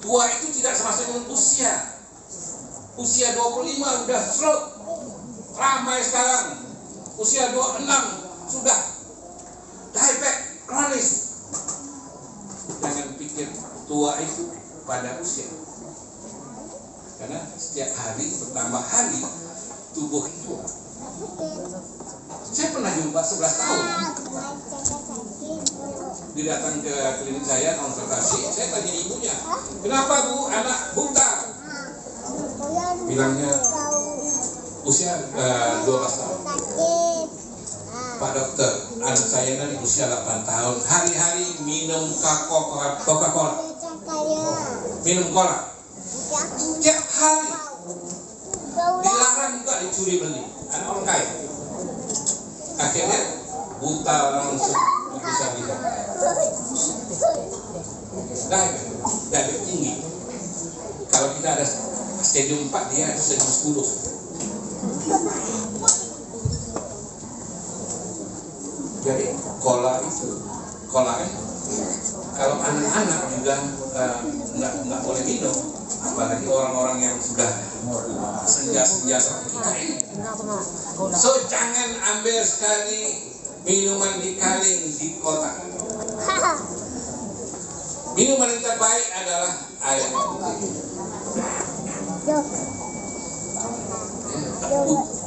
tua itu tidak sama dengan usia. Usia 25 udah stroke, ramai sekarang. Usia 26 sudah diabetes kronis. Jangan pikir tua itu pada usia, karena setiap hari bertambah hari tubuh itu. Saya pernah jumpa 11 tahun. Dia datang ke klinik saya konsultasi. Saya tanya ibunya, kenapa bu anak buta? Bilangnya usia 12 tahun. Pak dokter, anak saya dari usia 8 tahun hari-hari minum Coca-Cola, minum cola setiap hari, dilarang juga dicuri beli. Anak orang kaya, akhirnya buta langsung bisa diabetes tinggi. Kalau kita ada stadium 4, dia ada stadium 10. Jadi cola kalau anak-anak juga nggak boleh minum, apalagi orang-orang yang sudah senja seperti kita ini. So jangan ambil sekali minuman di kaleng di kotak. Minuman yang terbaik adalah air putih.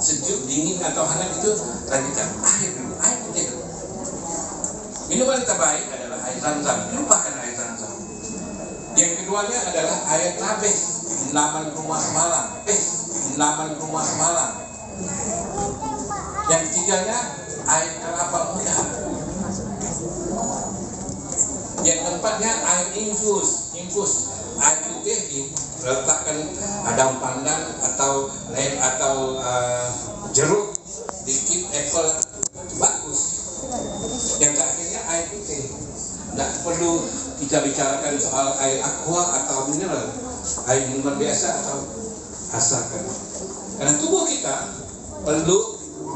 Sejuk, dingin atau hangat itu lanjutkan air putih. Minuman yang terbaik adalah air zam-zam. Lupakan air zam-zam. Yang keduanya adalah air nabis, laman rumah malam. Rumah malam. Yang ketiganya air kelapa muda. Yang keempatnya air infus. Air putih diletakkan daun pandan atau lem atau jeruk, dikit apple, bagus. Yang terakhirnya air putih. Tidak perlu kita bicarakan soal air aqua atau mineral, air minuman biasa atau asalkan. Karena tubuh kita perlu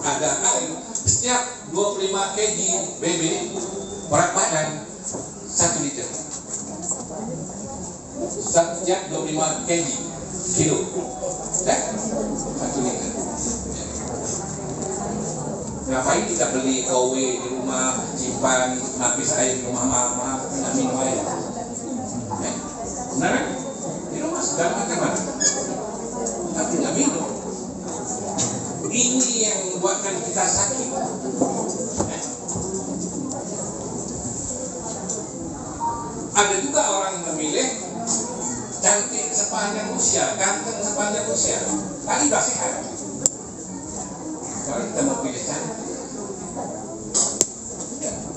ada air. Setiap 25 kg BB berat badan 1 liter. Setiap 25 kilo 1 liter. Ngapain kita beli KW di rumah, simpan napis air di rumah mama, tidak minum air? Benar kan? Di rumah sedang makan mana? Tapi tidak minum. Ini yang membuatkan kita sakit. Ada juga orang memilih cantik sepanjang usia, ganteng sepanjang usia, tapi tidak sehat. Kalau kita mau pilih cantik,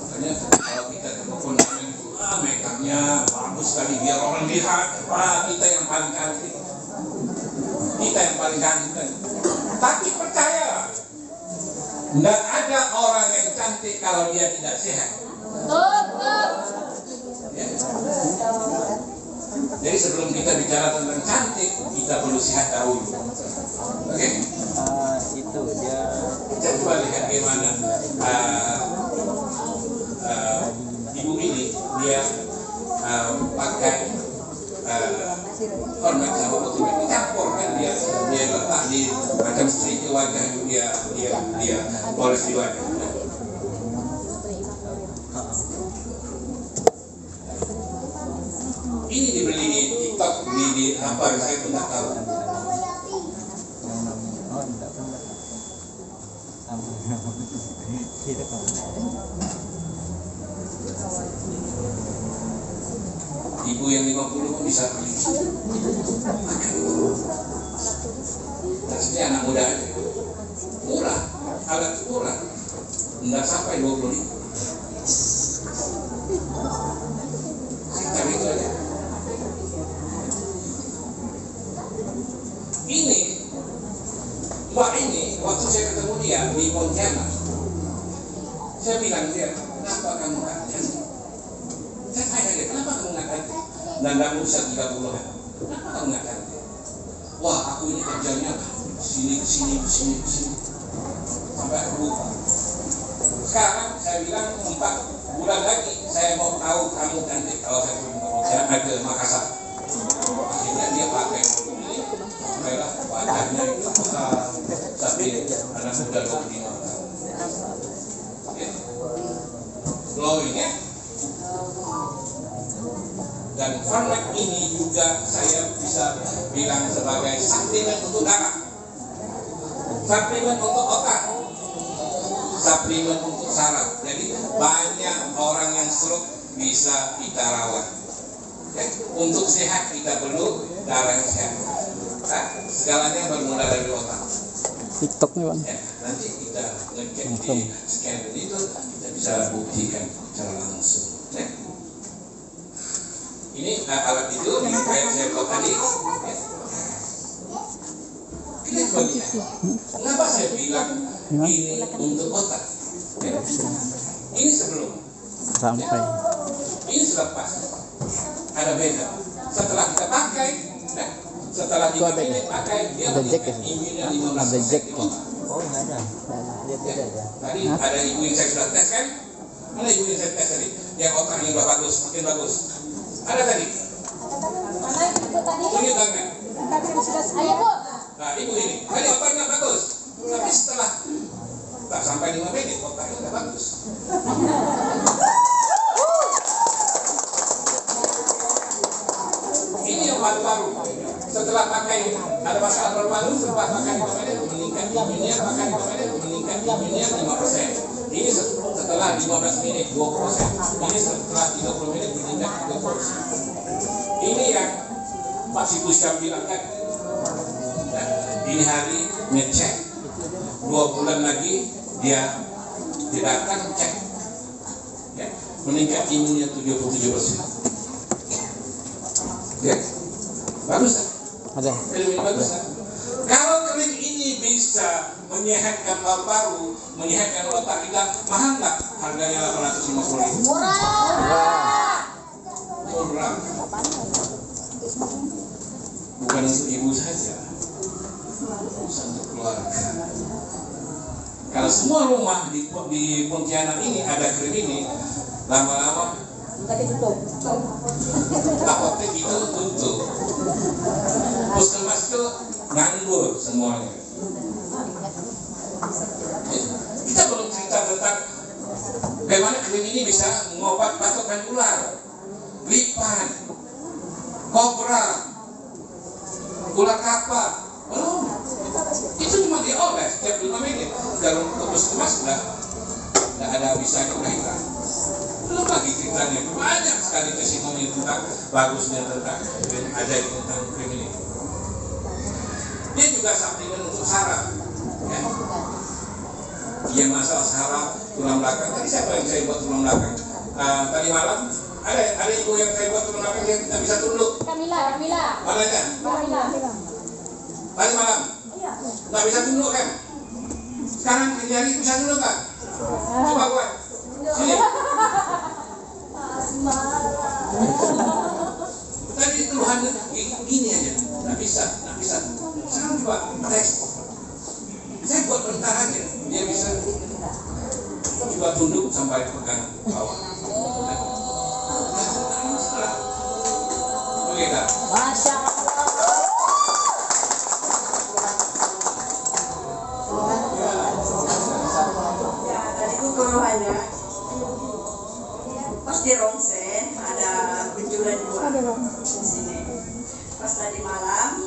makanya kalau kita ketemu kondangan itu, makeupnya bagus sekali biar orang lihat, kita yang paling cantik, kita yang paling ganteng. Tapi percaya, tidak ada orang yang cantik kalau dia tidak sehat. Ya. Jadi sebelum kita bicara tentang cantik, kita perlu sehat dahulu. Oke? Itu dia. Kita coba lihat bagaimana ibu ini dia pakai kornet sama otot dicampurkan, dia letak di macam strik di wajah, dia poles di wajah. Ini dibeli di TikTok, di apa saya pun tak tahu. Ibu yang 50 pun bisa beli. Maksudnya anak muda aja. Murah, alat murah. Enggak sampai 20 ribu. Sekitar itu aja. Ini, Mbak ini, waktu saya ketemu dia di Pontianak, saya bilang dia, kenapa kamu nggak cantik? Saya tanya dia, kenapa kamu nggak cantik? Dan kamu usia 30-an, kenapa kamu nggak cantik? Wah, aku ini kerjanya kesini, sampai aku lupa. Sekarang saya bilang 4 bulan lagi, saya mau tahu kamu cantik kalau saya pergi ke Pontianak, ke Makassar. udah 25 tahun. Ya. Glowing ya. Dan Farmac ini juga saya bisa bilang sebagai suplemen untuk darah, suplemen untuk otak, suplemen untuk saraf. Jadi banyak orang yang stroke bisa kita rawat. Ya, untuk sehat kita perlu darah yang sehat. Nah, segalanya bermula dari otak. TikTok nih bang. Ya, nanti kita ngecek di scan itu kita bisa buktikan secara langsung. Ya. Ini alat itu di saya buat tadi. Ya. Kita melihat. Kenapa saya bilang ini untuk otak? Ya. Ini sebelum. Sampai. Ya. Ini selepas. Ada beda. Setelah kita pakai, nah, setelah 5 menit pakai, dia meningkat imunnya 15%. Oh nggak ada. Dia beda ya. Tadi ada ibu yang saya sudah tes kan? Mana ibu yang saya tes tadi? Yang otaknya udah bagus, makin bagus. Ada tadi? Mana ibu tadi? Tunjuk tangan. Ayo bu. Nah ibu ini, tadi otaknya bagus. Tapi setelah tak sampai 5 menit, otaknya udah bagus. Ini yang baru-baru. Setelah pakai, ada masalah baru-baru, setelah pakai 5 menit meningkat imunnya, pakai 5 menit meningkat imunnya 5%. Ini setelah 15 menit 20%. Ini setelah 30 menit meningkat 30%. Ini yang Pak Sibu Syam bilang kan. Nah, ini hari ngecek 2 bulan lagi dia datang cek ya, meningkat imunnya 77%. Ya, bagus kan? Ada. Krim ini bagus kan? Kalau krim ini bisa menyehatkan paru-paru, menyehatkan otak kita, mahal nggak? Harganya 850.000. Murah. Bukan untuk ibu saja, untuk keluarga. Kalau semua rumah di Pontianak ini ada krim ini, lama-lama apotek itu tutup, puskesmas itu nganggur semuanya. Kita belum cerita tentang bagaimana krim ini bisa mengobat patokan ular, lipan, kobra, ular kapal. Belum. Itu cuma dioles setiap 5 menit. Kalau untuk puskesmas nggak ada habisnya udah hilang. Belum lagi ceritanya banyak sekali testimoni tentang bagusnya tentang ada tentang krim ini. Dia juga suplemen untuk saraf. Ya. Yang masalah saraf, tulang belakang. Tadi siapa yang saya buat tulang belakang? Tadi malam ada ibu yang saya buat tulang belakang yang tidak bisa tunduk. Kamila. Mana kan? Tadi malam nggak bisa tunduk kan? Sekarang hari bisa tunduk kan? Coba buat. Sini. Tadi keluhannya gini aja, nggak bisa. Sekarang coba tes. Saya buat bentar aja, dia bisa. Coba tunduk sampai pegang bawah. Oke kan? Masya keluhannya pas di ronsen ada benjolan di sini. Pas tadi malam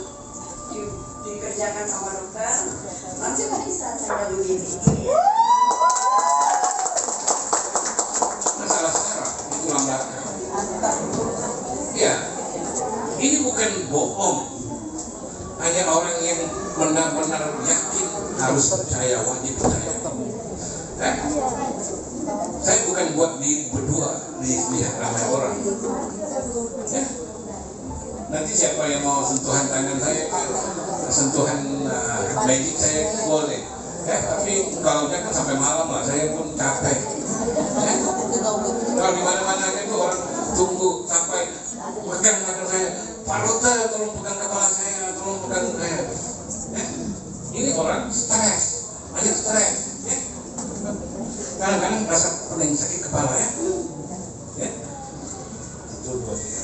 dikerjakan sama dokter, langsung bisa saya begini. Masalah saraf itu tulang belakang. Iya, ini bukan bohong. Hanya orang yang benar-benar yakin harus percaya, wajib percaya. Saya bukan buat di berdua dilihat ramai orang. Ya. Nanti siapa yang mau sentuhan tangan saya, sentuhan magic saya boleh. Tapi kalau jangan sampai malam lah, saya pun capek. Kalau di mana-mana itu orang tunggu sampai pegang tangan saya, Pak Dokter tolong pegang kepala saya, tolong pegang saya. Ini orang stres, banyak stres. Kadang-kadang merasa paling sakit kepala ya. Itu buat dia.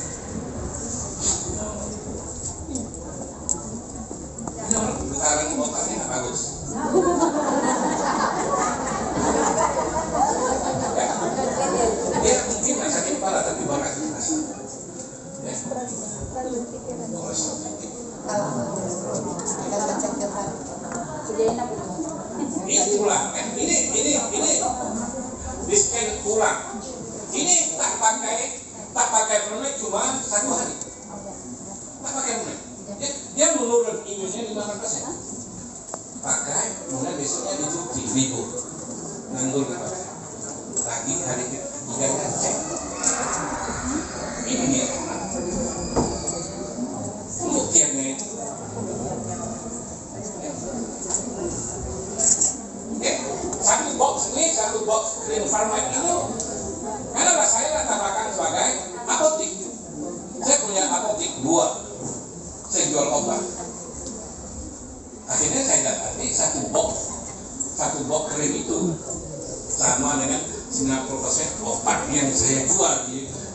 Ini orang getaran otaknya nggak bagus. kolesterol tinggi. Ini tulang, ini di scan tulang. Ini tak pakai permen cuma 1 hari. Tak pakai permen. Dia menurun imunnya 5%. Pakai, kemudian besoknya dicuci, libur. Nganggur nggak pakai. Lagi hari ketiga kan cek. Ini dia. Pembuktiannya itu. Satu box krim farma itu karena saya katakan sebagai apotik. Saya punya apotik 2. Saya jual obat. Akhirnya saya dapati satu box krim itu sama dengan 90% obat yang saya jual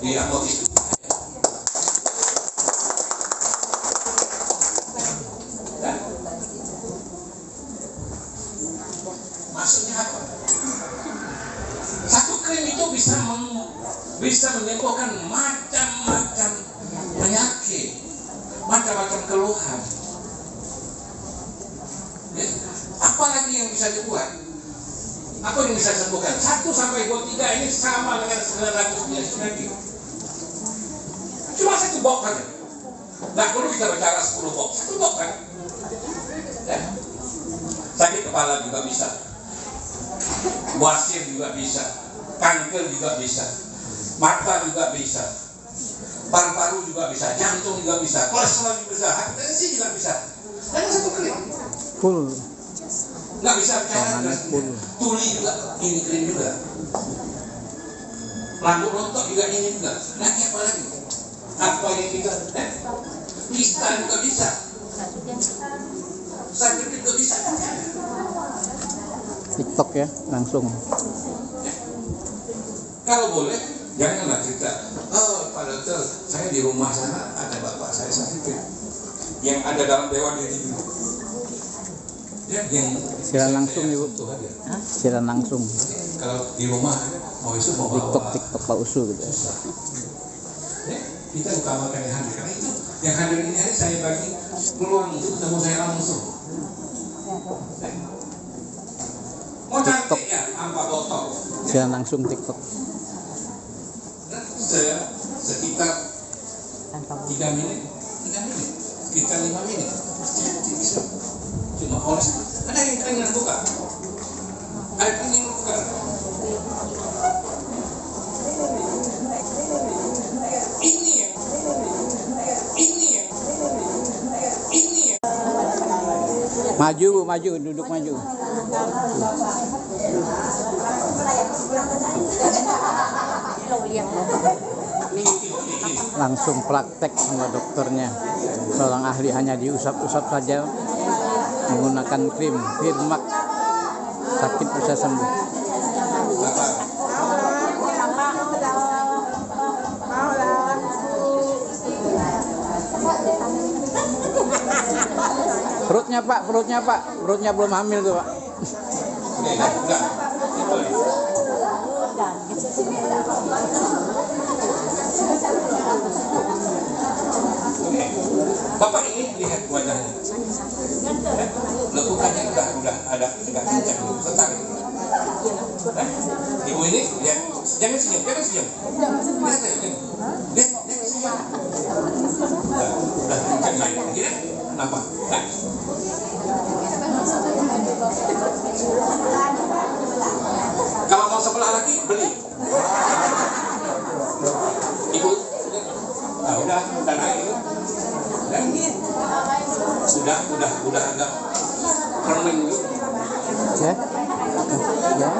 di apotik. Maksudnya apa? Satu krim itu bisa menyembuhkan macam-macam penyakit, macam-macam keluhan. Ya, apa lagi yang bisa dibuat? Apa yang bisa disembuhkan? 1 sampai 23 ini sama dengan 999. Cuma 1 box saja. Nggak perlu kita bicara 10 box. 1 box kan? Ya. Sakit kepala juga bisa. Basir juga bisa, kanker juga bisa, mata juga bisa, paru-paru juga bisa, jantung juga bisa, kolesterol juga bisa, hipertensi juga bisa. Dan 1 krim. Full. Nggak bisa bicara dengan tuli juga, ini krim juga. Rambut rontok juga ini juga. Lagi apa lagi? Apa yang kita? Kista juga bisa. Sakit juga bisa. TikTok ya, langsung. Kalau boleh, janganlah cerita. Oh, Pak Dokter, saya di rumah sana ada bapak saya sakit. Yang ada dalam dewan diri dulu. Ya, yang Siaran langsung ibu. Siaran langsung. Kalau di rumah, mau isu mau bawa. TikTok Pak Usu gitu. Ya, kita utamakan yang hadir. Karena itu yang hadir ini hari saya bagi peluang untuk ketemu saya langsung. Mau cantik ya, tanpa botol. Siaran langsung TikTok. Sekitar 3 menit, sekitar 5 menit. Bisa. Cuma oles. Ada yang keringan buka. Ada keringan buka. Ini ya. Maju Bu, maju, duduk maju. Langsung praktek sama dokternya. Seorang ahli hanya diusap-usap saja menggunakan krim Firmax. Sakit bisa sembuh. Perutnya Pak, perutnya belum hamil tuh Pak. Enggak. Bapak ini lihat wajahnya. Lekukannya udah ada kencang, setar. Ibu ini lihat, jangan senyum. Lihat senyum. Udah kencang naik. Gini, kenapa? Kalau mau sebelah lagi beli. Ibu, udah naik itu. Udah agak permen dulu. Ya. Enggak,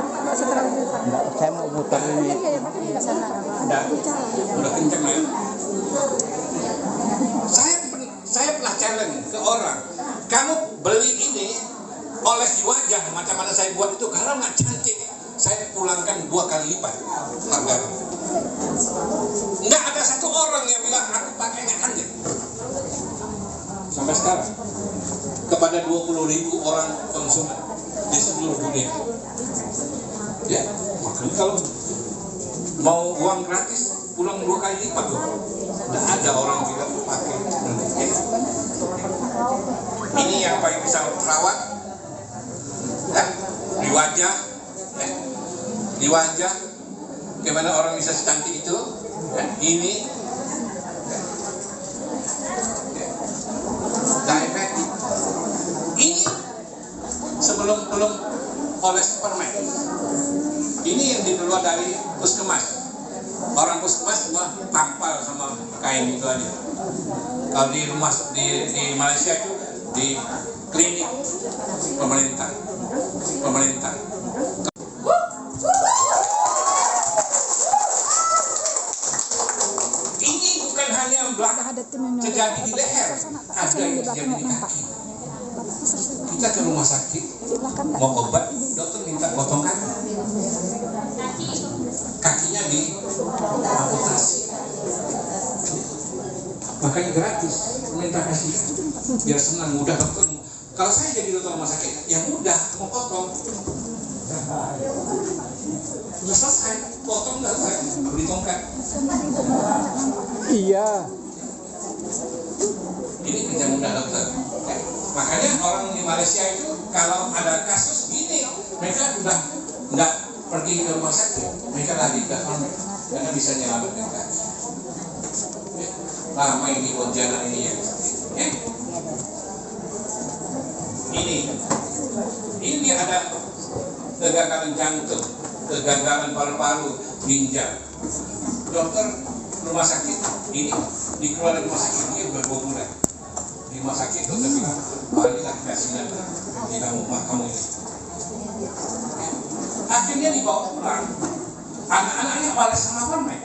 saya mau muter ini. Udah kenceng ya. Saya pernah challenge ke orang, kamu beli ini oles di wajah macam mana saya buat itu, kalau nggak cantik saya pulangkan 2 kali lipat harganya. Nggak ada satu orang yang bilang aku pakai nggak cantik. Sampai sekarang kepada 20.000 orang konsumen di seluruh dunia. Ya, makanya kalau mau uang gratis pulang 2 kali lipat loh. Nggak ada orang bilang pakai belum oles permen. Ini yang dibawa dari puskesmas. Orang puskesmas cuma tampal sama kain itu aja. Kalau di rumah di Malaysia itu di klinik pemerintah. Ini bukan hanya terjadi di leher, ada yang terjadi di kaki. Kita ke rumah sakit mau obat, dokter minta potong kaki. Kakinya di amputasi. Makanya gratis, minta kasih biar senang, mudah dokter. Kalau saya jadi dokter rumah sakit, yang mudah mau potong. Sudah selesai, potong nggak saya beli tongkat. Iya. Ini kerja mudah dokter. Makanya orang di Malaysia itu kalau ada kasus gini, mereka sudah tidak pergi ke rumah sakit, mereka lari ke farmer karena bisa menyelamatkan kaki. Lama ini bonjana ini ya. Ini dia ada kegagalan jantung, kegagalan paru-paru, ginjal. Dokter rumah sakit ini dikeluarkan rumah sakit dia beberapa bulan. Di rumah sakit dokter bilang, inilah kasihan di kamu ini. Akhirnya dibawa pulang. Anak-anaknya balas sama permen.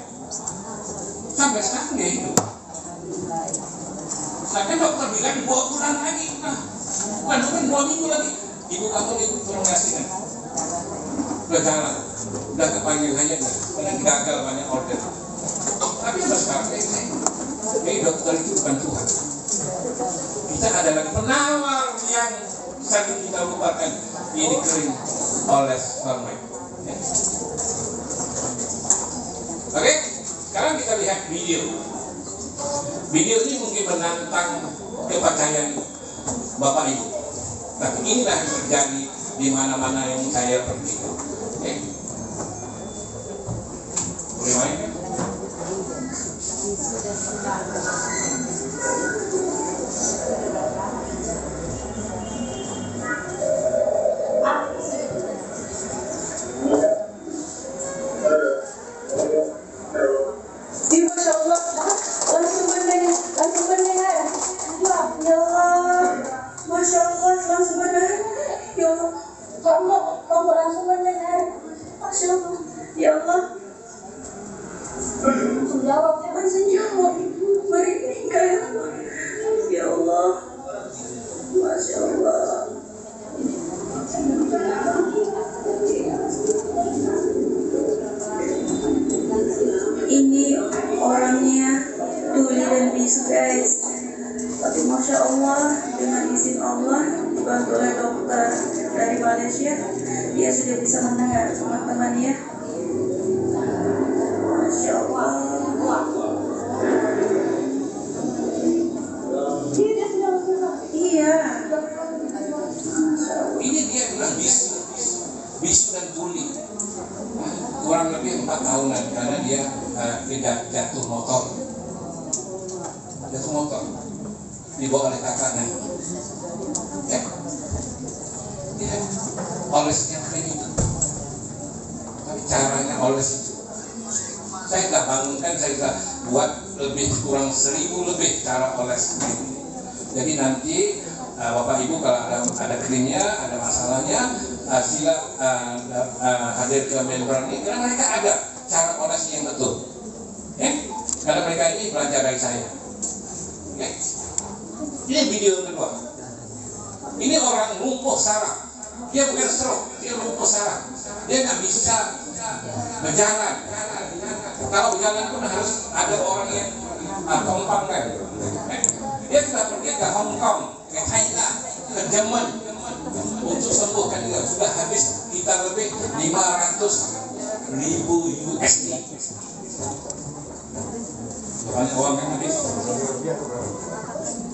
Sampai sekarang dia hidup. Sampai dokter bilang dibawa pulang lagi. Bukan 2 minggu lagi. Ibu kamu ini tolong ngasihkan. Udah jalan. Udah kepanggil hanya karena gagal banyak order. Tapi sampai sekarang dia hidup. Jadi dokter itu bukan Tuhan. Kita adalah penawar yang sering kita lupakan. Ini kering oleh permen. Oke, sekarang kita lihat video. Video ini mungkin menantang kepercayaan Bapak Ibu. Tapi inilah yang terjadi di mana-mana yang saya pergi. Oke. Boleh main kan? Ya Allah, senjawab, mereka ya Allah, Masya Allah. Ini orangnya tuli dan bisu guys, tapi Masya Allah, dengan izin Allah dibantu oleh dokter dari Malaysia, dia sudah bisa mendengar teman-teman ya. Masya Allah. Iya. Ini dia bilang bisu dan tuli. Kurang lebih 4 tahunan karena dia tidak jatuh motor. Dibawa oleh kakaknya. Ya. Ya. Olesnya kering itu. Tapi caranya oles itu. Saya nggak bangunkan, saya nggak buat lebih kurang 1000 lebih cara oles krim. Jadi nanti Bapak Ibu kalau ada krimnya, ada masalahnya, sila hadir ke member ini karena mereka ada cara oles yang betul. Karena mereka ini belajar dari saya. Ini video yang kedua. Ini orang lumpuh saraf. Dia bukan stroke, dia lumpuh saraf. Dia nggak bisa berjalan. Kalau berjalan pun harus ada orang yang kompang kan. Dia sudah pergi ke Hong Kong, ke Thailand, ke Jerman untuk sembuhkan dia. Sudah habis kita lebih 500.000 USD. Banyak uang kan habis.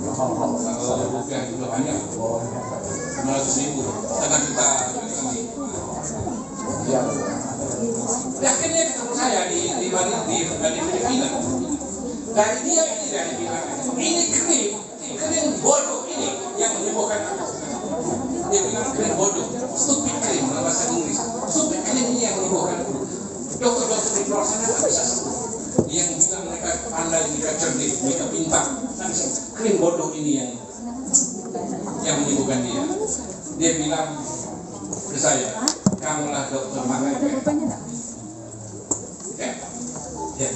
Kalau rupiah itu banyak, 500.000, setengah juta. Akhirnya ketemu saya di Filipina. Dari dia ini dari Filipina. Ini krim bodoh ini yang menyembuhkan aku. Dia bilang krim bodoh, stupid krim dalam bahasa Inggris. Stupid krim ini yang menimbulkan flu. Dokter-dokter di luar sana tak bisa sembuh. Yang bilang mereka pandai, mereka cerdik, mereka pintar. Tapi krim bodoh ini yang menimbulkan dia. Dia bilang ke saya, kamulah dokter makanya. Ya, ya.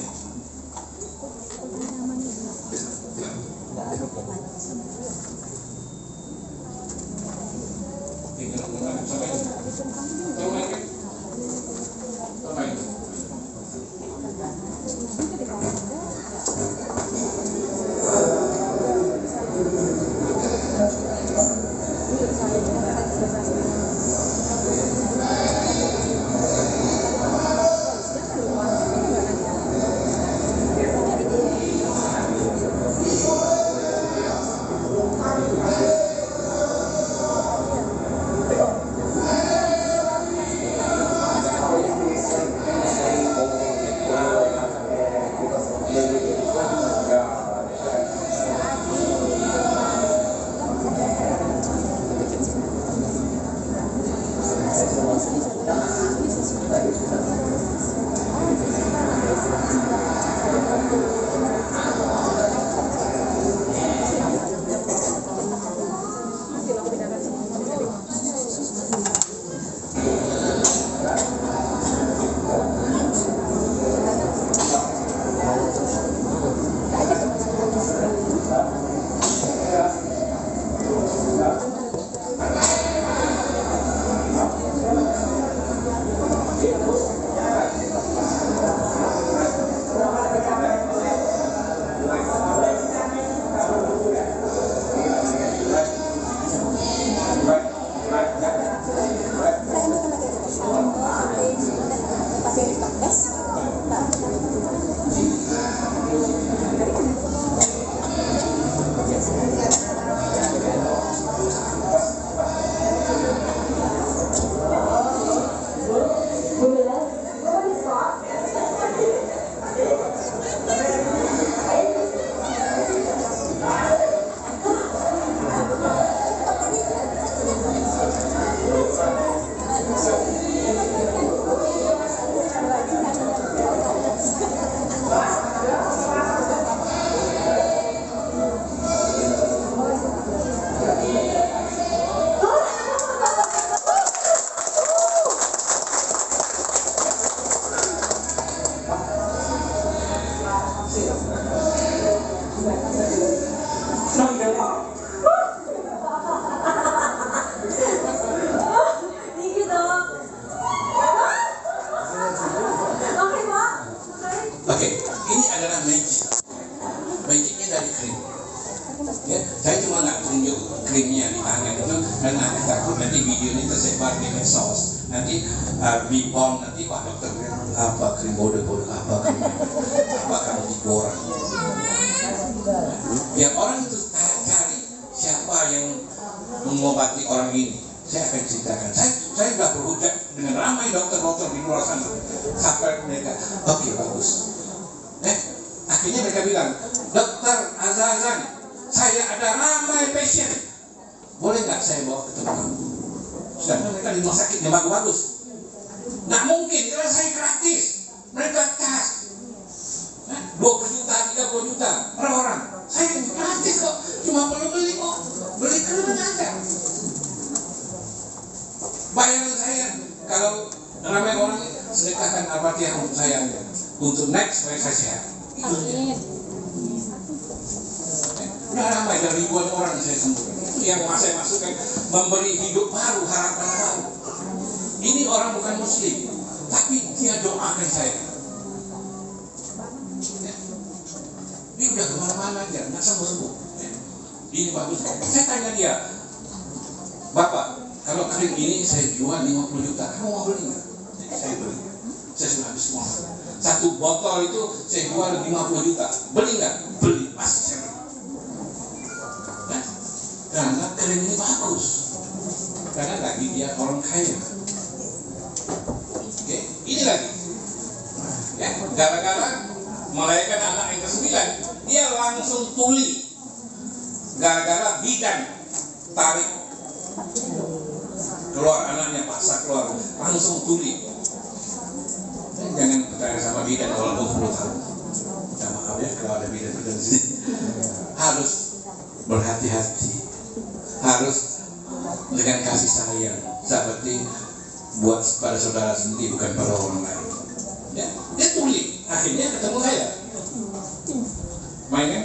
Oke, ini adalah magic. Magicnya dari krim. Ya, saya cuma nggak tunjuk krimnya di tangan itu karena ada takut nanti video ini tersebar di medsos. Nanti bipom nanti Pak Dokter apa krim bodoh-bodoh apa krim apa kamu diborong. Ya orang itu cari siapa yang mengobati orang ini. Saya akan ceritakan. Saya sudah berhujat dengan ramai dokter-dokter di luar sana. Sampai mereka, oke, bagus. Akhirnya mereka bilang, Dokter Azazan, saya ada ramai pasien. Boleh nggak saya bawa ketemu kamu? Sedangkan mereka di rumah sakit yang bagus-bagus. Nggak mungkin, karena saya gratis. Mereka cas. 20 juta, 30 juta per orang. Saya gratis kok, cuma perlu beli kok. Beli ke mana aja. Bayangan saya, kalau ramai orang sedekahkan Al-Fatihah untuk saya aja. Untuk next, supaya saya sehat. Amin. Udah ramai dan ribuan orang saya sembuh. Itu yang saya masukkan, memberi hidup baru, harapan baru. Ini orang bukan muslim, tapi dia doakan saya. Dia udah kemana-mana aja, nggak sembuh-sembuh. Ini bagus. Saya tanya dia, Bapak, kalau krim ini saya jual 50 juta, kamu mau beli nggak? Saya beli. Saya sudah habis uang. Satu botol itu saya jual 50 juta. Beli nggak? Beli. Pasti saya beli. Nah, karena krim ini bagus. Karena lagi dia orang kaya. Oke, ini lagi. Ya, gara-gara melahirkan anak yang ke-9, dia langsung tuli. Gara-gara bidan tarik Keluar anaknya paksa keluar, langsung tuli. Jangan percaya sama bidan kalau 20 tahun. Minta maaf ya kalau ada bidan di sini. Harus berhati-hati, harus dengan kasih sayang seperti buat pada saudara sendiri, bukan pada orang lain. Ya, dia tuli, akhirnya ketemu saya. Mainnya?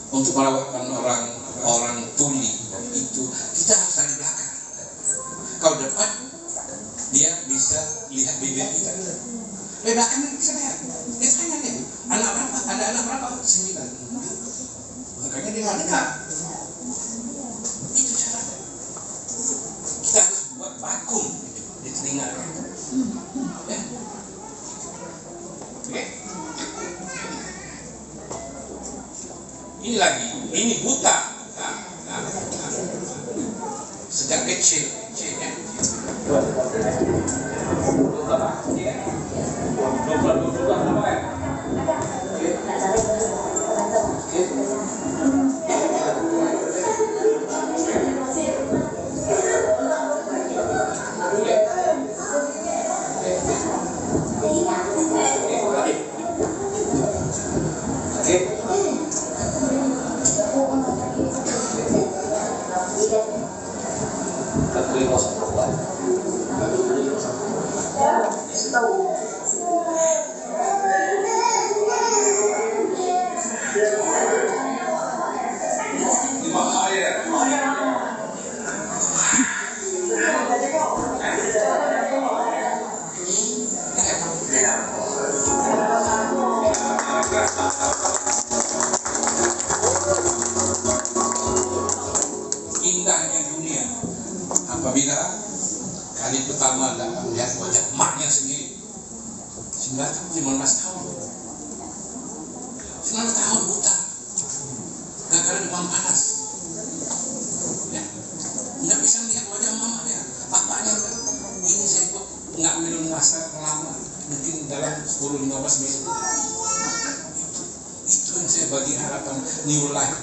'Untuk merawatkan orang tuli itu kita harus dari belakang. Kalau depan dia bisa lihat bibir kita. Dari belakang bisa lihat. Dia tanya dia, anak berapa? Ada anak berapa? 9. Makanya dia nggak dekat. Itu caranya. Kita harus buat vakum di telinga. Ya. Oke. Ini lagi, ini buta. Sejak kecil ya. Indahnya dunia apabila kali pertama dapat melihat wajah emaknya sendiri. 15 tahun 19 tahun buta gara-gara demam panas ya, nggak bisa lihat wajah mamanya, papanya. Ini saya kok nggak minum masker lama, mungkin dalam 10-15 menit. Itu yang saya bagi harapan new life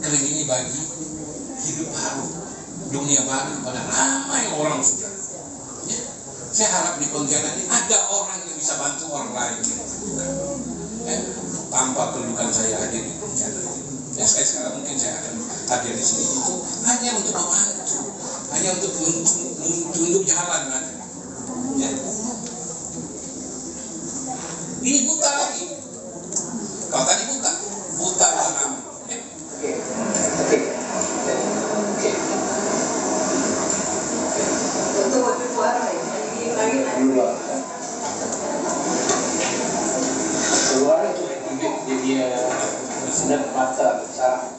kali ini, bagi hidup baru, dunia baru pada ramai orang sudah. Ya. Saya harap di Pontianak ini ada orang yang bisa bantu orang lain. Ya. Tanpa kedudukan saya hadir di Pontianak. Ya, sekarang mungkin saya akan hadir di sini itu hanya untuk membantu, hanya untuk menunjuk jalan aja. Ya. Ini buta lagi. Kalau tadi buta lama. Ya. Oke. Keluar itu dia bersinar mata saraf.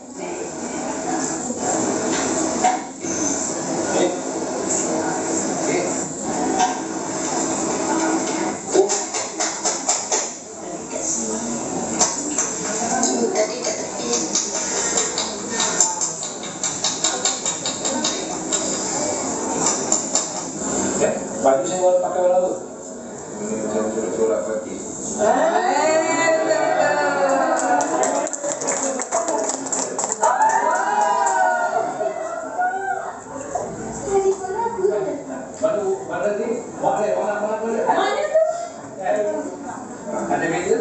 Baju saya mau pakai warna apa? Saya coba pakai. Mana ni? Mana tu? Ada meja?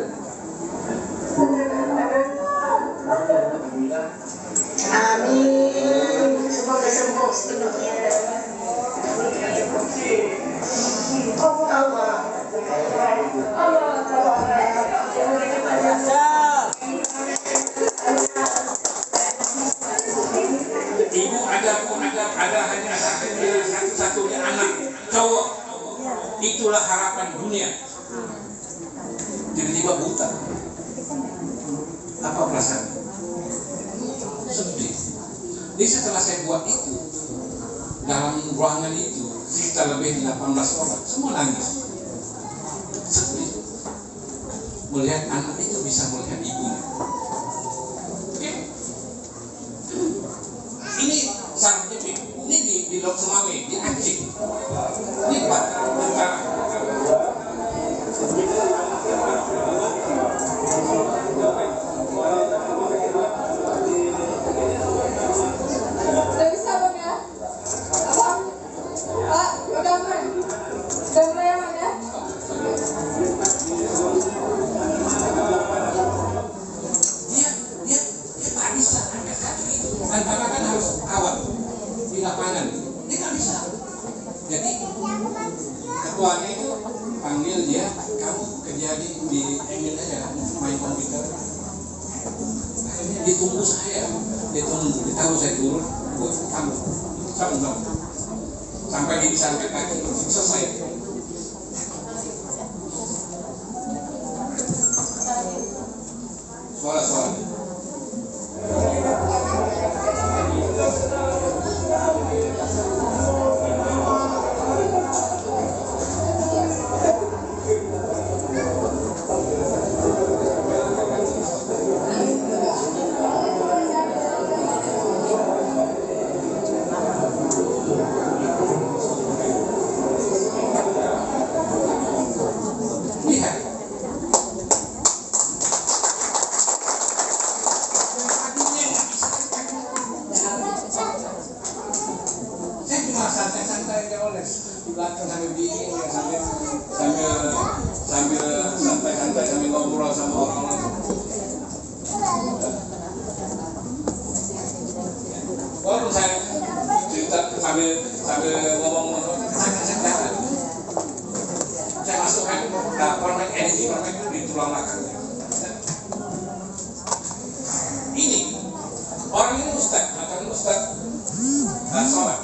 Amin. Semoga sembuh sepenuhnya. Ibu ada hanya satu-satunya anak cowok, itulah harapan dunia. Tiba-tiba buta. Apa perasaan? Sedih. Jadi setelah saya buat itu, dalam ruangan itu sekitar lebih 18 orang, semua nangis. Sedih. Melihat anak itu bisa melihat ibunya. Ini sampnya ini di Lok Sumawe, di Aceh. Ini Pak antara Udah bisa Bang ya? Abang? Pak, udah aman? Udah mulai aman ya? dia nggak bisa angkat kaki itu. Antara kan harus awal di lapangan, dia nggak bisa. Jadi ketuanya itu panggil dia, kamu kerja di Emin aja, main komputer. Akhirnya dia tunggu saya, dia tahu saya turun, buat kamu, sampai dia bisa angkat kaki, selesai. Suara-suara. Lihat. Saya cuma santai-santai aja oles di belakang sambil bikin ya, sambil santai-santai sambil ngobrol sama orang. Walaupun saya cerita sambil ngomong saya masukkan permen energi permen itu di tulang belakangnya. Ini orang ini Ustaz, makanya Ustaz sholat.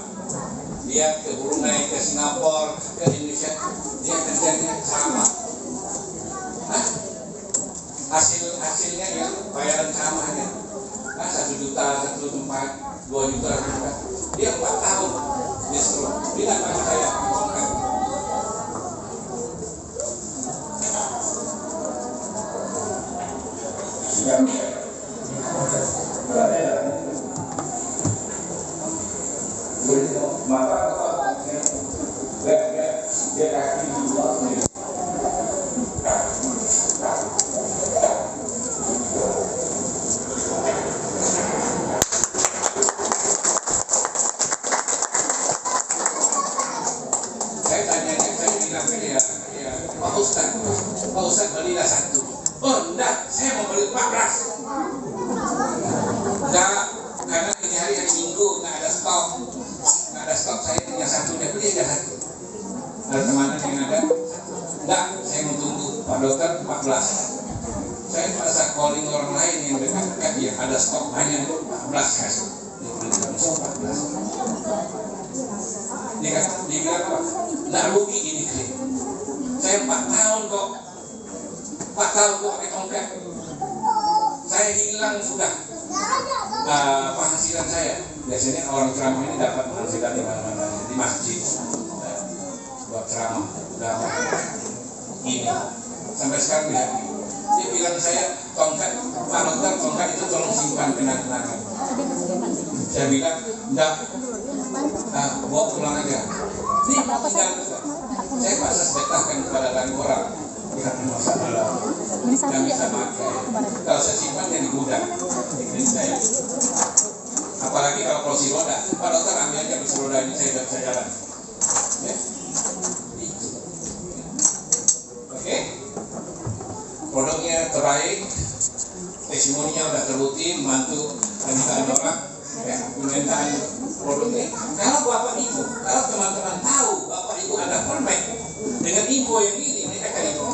Dia ke Brunei, ke Singapura, ke Indonesia, dia kerjanya sama. Hasilnya ya bayaran sama aja. 1 juta, 1 tempat, 2 juta, dia 4 tahun disuruh. Dia datang ke saya, ngomongkan. Saya tanya, saya bilang ke dia, Pak Ustaz belilah 1. Oh enggak, saya mau beli 14. Enggak, karena ini hari Minggu nggak ada stok, saya punya 1, dia beli aja 1. Ada teman yang ada, enggak, saya mau tunggu Pak Dokter 14. Saya merasa calling orang lain yang dekat-dekat ya ada stok banyak 14 kasih. Dia beli 14. Dia bilang apa? Nggak rugi ini krim. Saya 4 tahun kok. 4 tahun kok pakai tongkat. Saya hilang sudah penghasilan saya. Biasanya orang ceramah ini dapat penghasilan di mana-mana, di masjid. Buat ceramah. Udah ini. Sampai sekarang dia bilang saya tongkat, Pak Dokter tongkat itu tolong simpan kenang-kenangan. Saya bilang enggak. Bawa pulang aja. Ini tinggal saya paksa sedekahkan kepada banyak orang. Tidak ada masalah. Yang bisa pakai. Kalau saya simpan di gudang, ini saya. Apalagi kalau kursi roda, Pak Dokter ambil aja kursi roda ini saya tidak bisa jalan. Ya, itu. Oke. Produknya terbaik, testimoninya sudah terbukti, membantu permintaan orang. Ya, permintaan produknya. Kalau Bapak Ibu, kalau teman-teman tahu Bapak Ibu ada permen dengan info yang ini, mereka akan itu.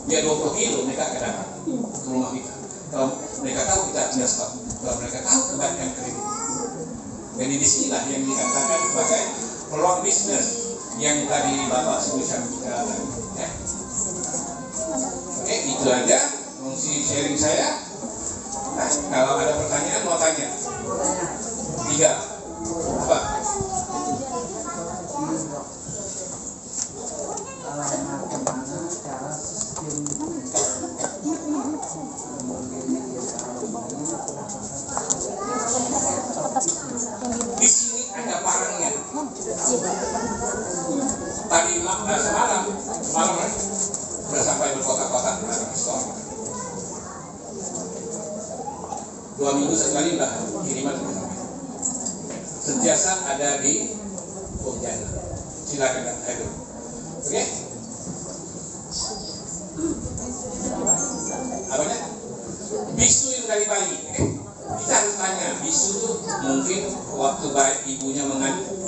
Dia 20 kilo, mereka akan datang ke rumah kita. Kalau mereka tahu kita punya stok, kalau mereka tahu kebaikan kredit. Jadi disinilah yang dikatakan sebagai peluang bisnis yang tadi Bapak sebutkan tadi. Ya. Oke, itu aja fungsi sharing saya. Nah, kalau ada pertanyaan mau tanya. 3. Apa? Di sini ada barangnya. Tadi semalam sudah sampai berkotak-kotak store. 2 minggu sekali udah kiriman. Sentiasa ada di Pontianak. Silakan ayo. Oke? Apanya? Bisu yang dari bayi. Kita harus tanya, bisu itu mungkin waktu bayi ibunya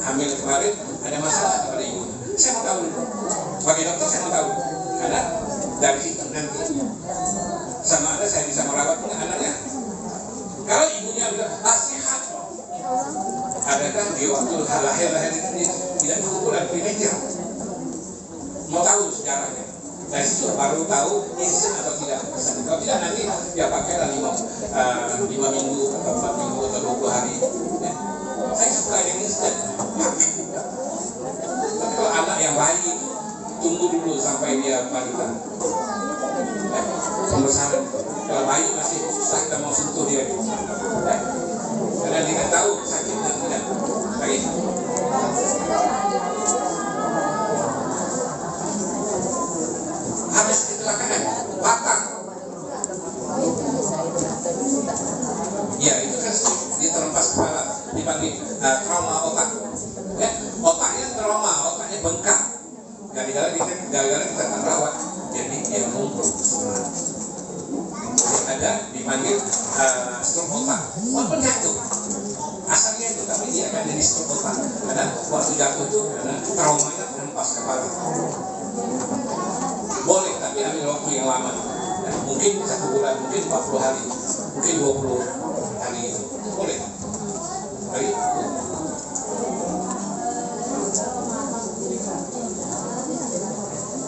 hamil kemarin ada masalah kepada ibunya. Saya mau tahu. Sebagai dokter saya mau tahu. Karena dari situ nanti sama ada saya bisa merawat anaknya. Kalau ibunya bilang sehat, adakah di waktu lahir itu dia tidak cukup bulan prematur? Mau tahu sejarahnya. Dari situ baru tahu instan atau tidak. Kalau tidak nanti dia pakailah 5 minggu atau 4 minggu atau 20 hari. Ya. Saya suka yang instan. Tapi kalau anak yang bayi tunggu dulu sampai dia balita. Pembesaran. Kalau bayi masih susah kita mau sentuh dia. Ya. Karena dia nggak tahu sakit dan tidak. Lagi. Habis kecelakaan, patah. Ya itu kan dia terlepas kepala, dipanggil trauma otak. Ya, otaknya trauma, otaknya bengkak. Gara-gara kita tak rawat, jadi dia lumpuh. Ada dipanggil stroke otak. Walaupun jatuh, asalnya itu tapi dia akan jadi stroke otak. Karena waktu jatuh itu karena traumanya terlepas kepala. Boleh, tapi ambil waktu yang lama. Nah, mungkin 1 bulan, mungkin 40 hari, mungkin 20 hari itu. Boleh. Baik.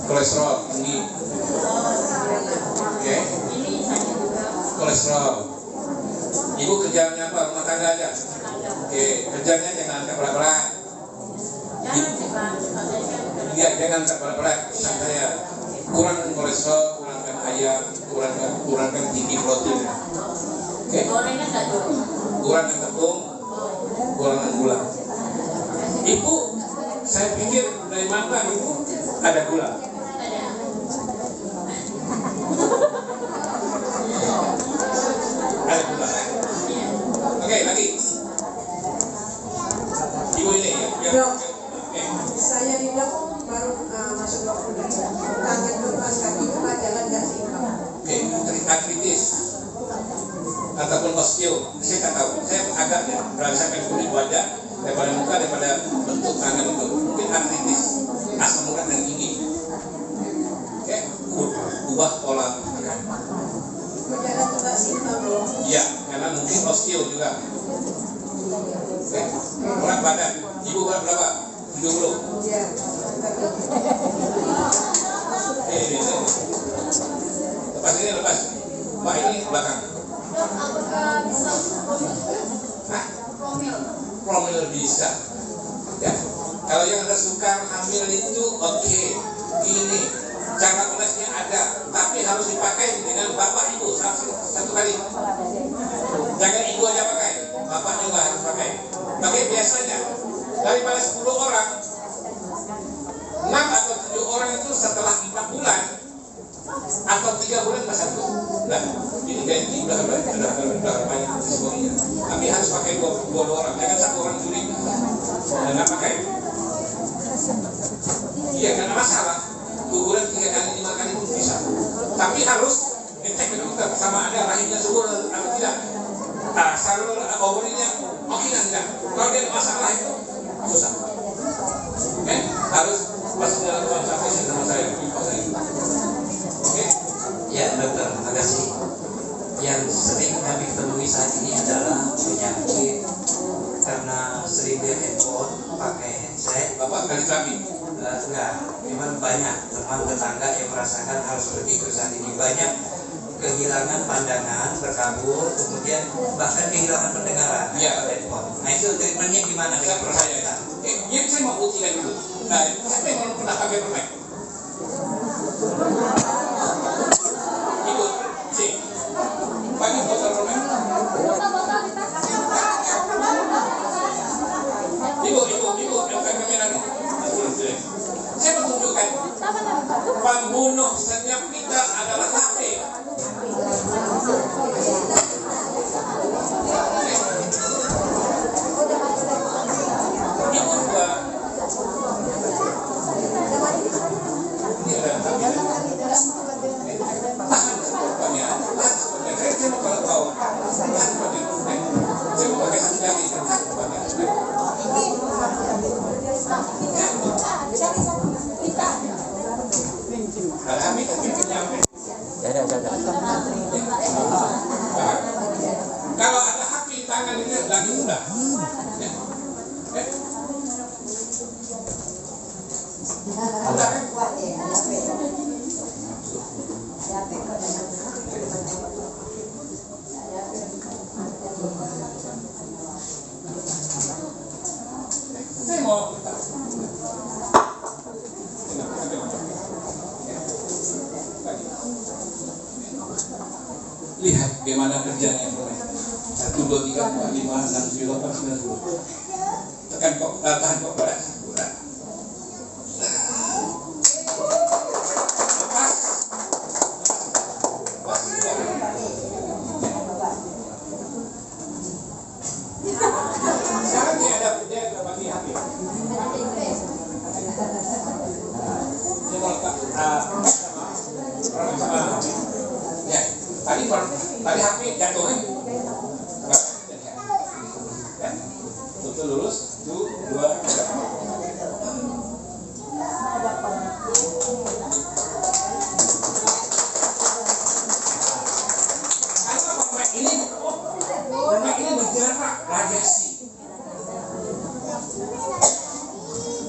Kolesterol tinggi. Oke. Kolesterol. Ibu kerjanya apa? Rumah tangga aja. Oke, kerjanya jangan angkat berat-berat. Iya, jangan angkat berat-berat. Saya kurangkan kolesterol, kurangkan ayam, kurangkan tinggi protein. Oke. Kurangkan tepung, kurangkan gula. Ibu, saya pikir dari mana ibu ada gula? Ada gula. Oke, lagi. Ibu ini ya. Saya di dok baru masuk dokter. Tangan depan kaki depan jalan nggak seimbang. Oke, artritis ataupun osteo, saya tak tahu. Saya agak merasakan kulit wajah daripada muka daripada bentuk tangan itu. Mungkin artritis, asam urat yang tinggi. Oke, ubah pola makan. Jalan tuh nggak seimbang loh. Iya, karena mungkin osteo juga. Oke, berat badan. Ibu berat berapa? 70. Iya. Lepas ini lepas. Mbak ini belakang. Hah? Promil bisa. Ya. Kalau yang ada sukar hamil itu oke. Ini cara olesnya ada, tapi harus dipakai dengan bapak ibu satu kali. Jangan ibu aja pakai, bapak juga harus pakai. Pakai biasanya daripada 10 orang, 6 atau 7 orang itu setelah 4 bulan atau 3 bulan pas satu. Nah, ini ganti udah banyak semuanya. Tapi harus pakai 2 orang, jangan 1 orang curi dan nggak pakai. Iya, karena masalah. 2 bulan 3 kali 5 kali pun bisa. Tapi harus dicek ke dokter sama ada rahimnya subur atau tidak. Salur ovarinya oke enggak? Kalau dia masalah itu susah. Pak kali kami. Enggak, memang banyak teman tetangga yang merasakan hal seperti itu saat ini. Banyak kehilangan pandangan, berkabur, kemudian bahkan kehilangan pendengaran. Iya. Nah itu treatmentnya gimana dengan proses kita? Yang saya mau buktikan dulu. Nah, siapa yang pernah pakai permen? Ibu, cik. Pakai botol permen. Ibu, yang pakai permen. Saya mau tunjukkan. Pembunuh setiap kita adalah HP. Ibu dua. Ini ada HP. Tahan semuanya. Saya mau kalau tahu. Saya mau pakai hati lagi. Kami kalau ada hak di tangan ini lagi sudah. Saya mau lihat bagaimana kerjanya. 1, 2, 3, 4, 5, 6, 7, 8, 9, 10. Tekan kok, tahan kok berat. Lepas. Sekarang dia ada bagi hati. Dia mau letak ya, tadi HP jatuh kan? Ya, tutup lurus, 1, 2, 3. Karena permen ini berjarak radiasi.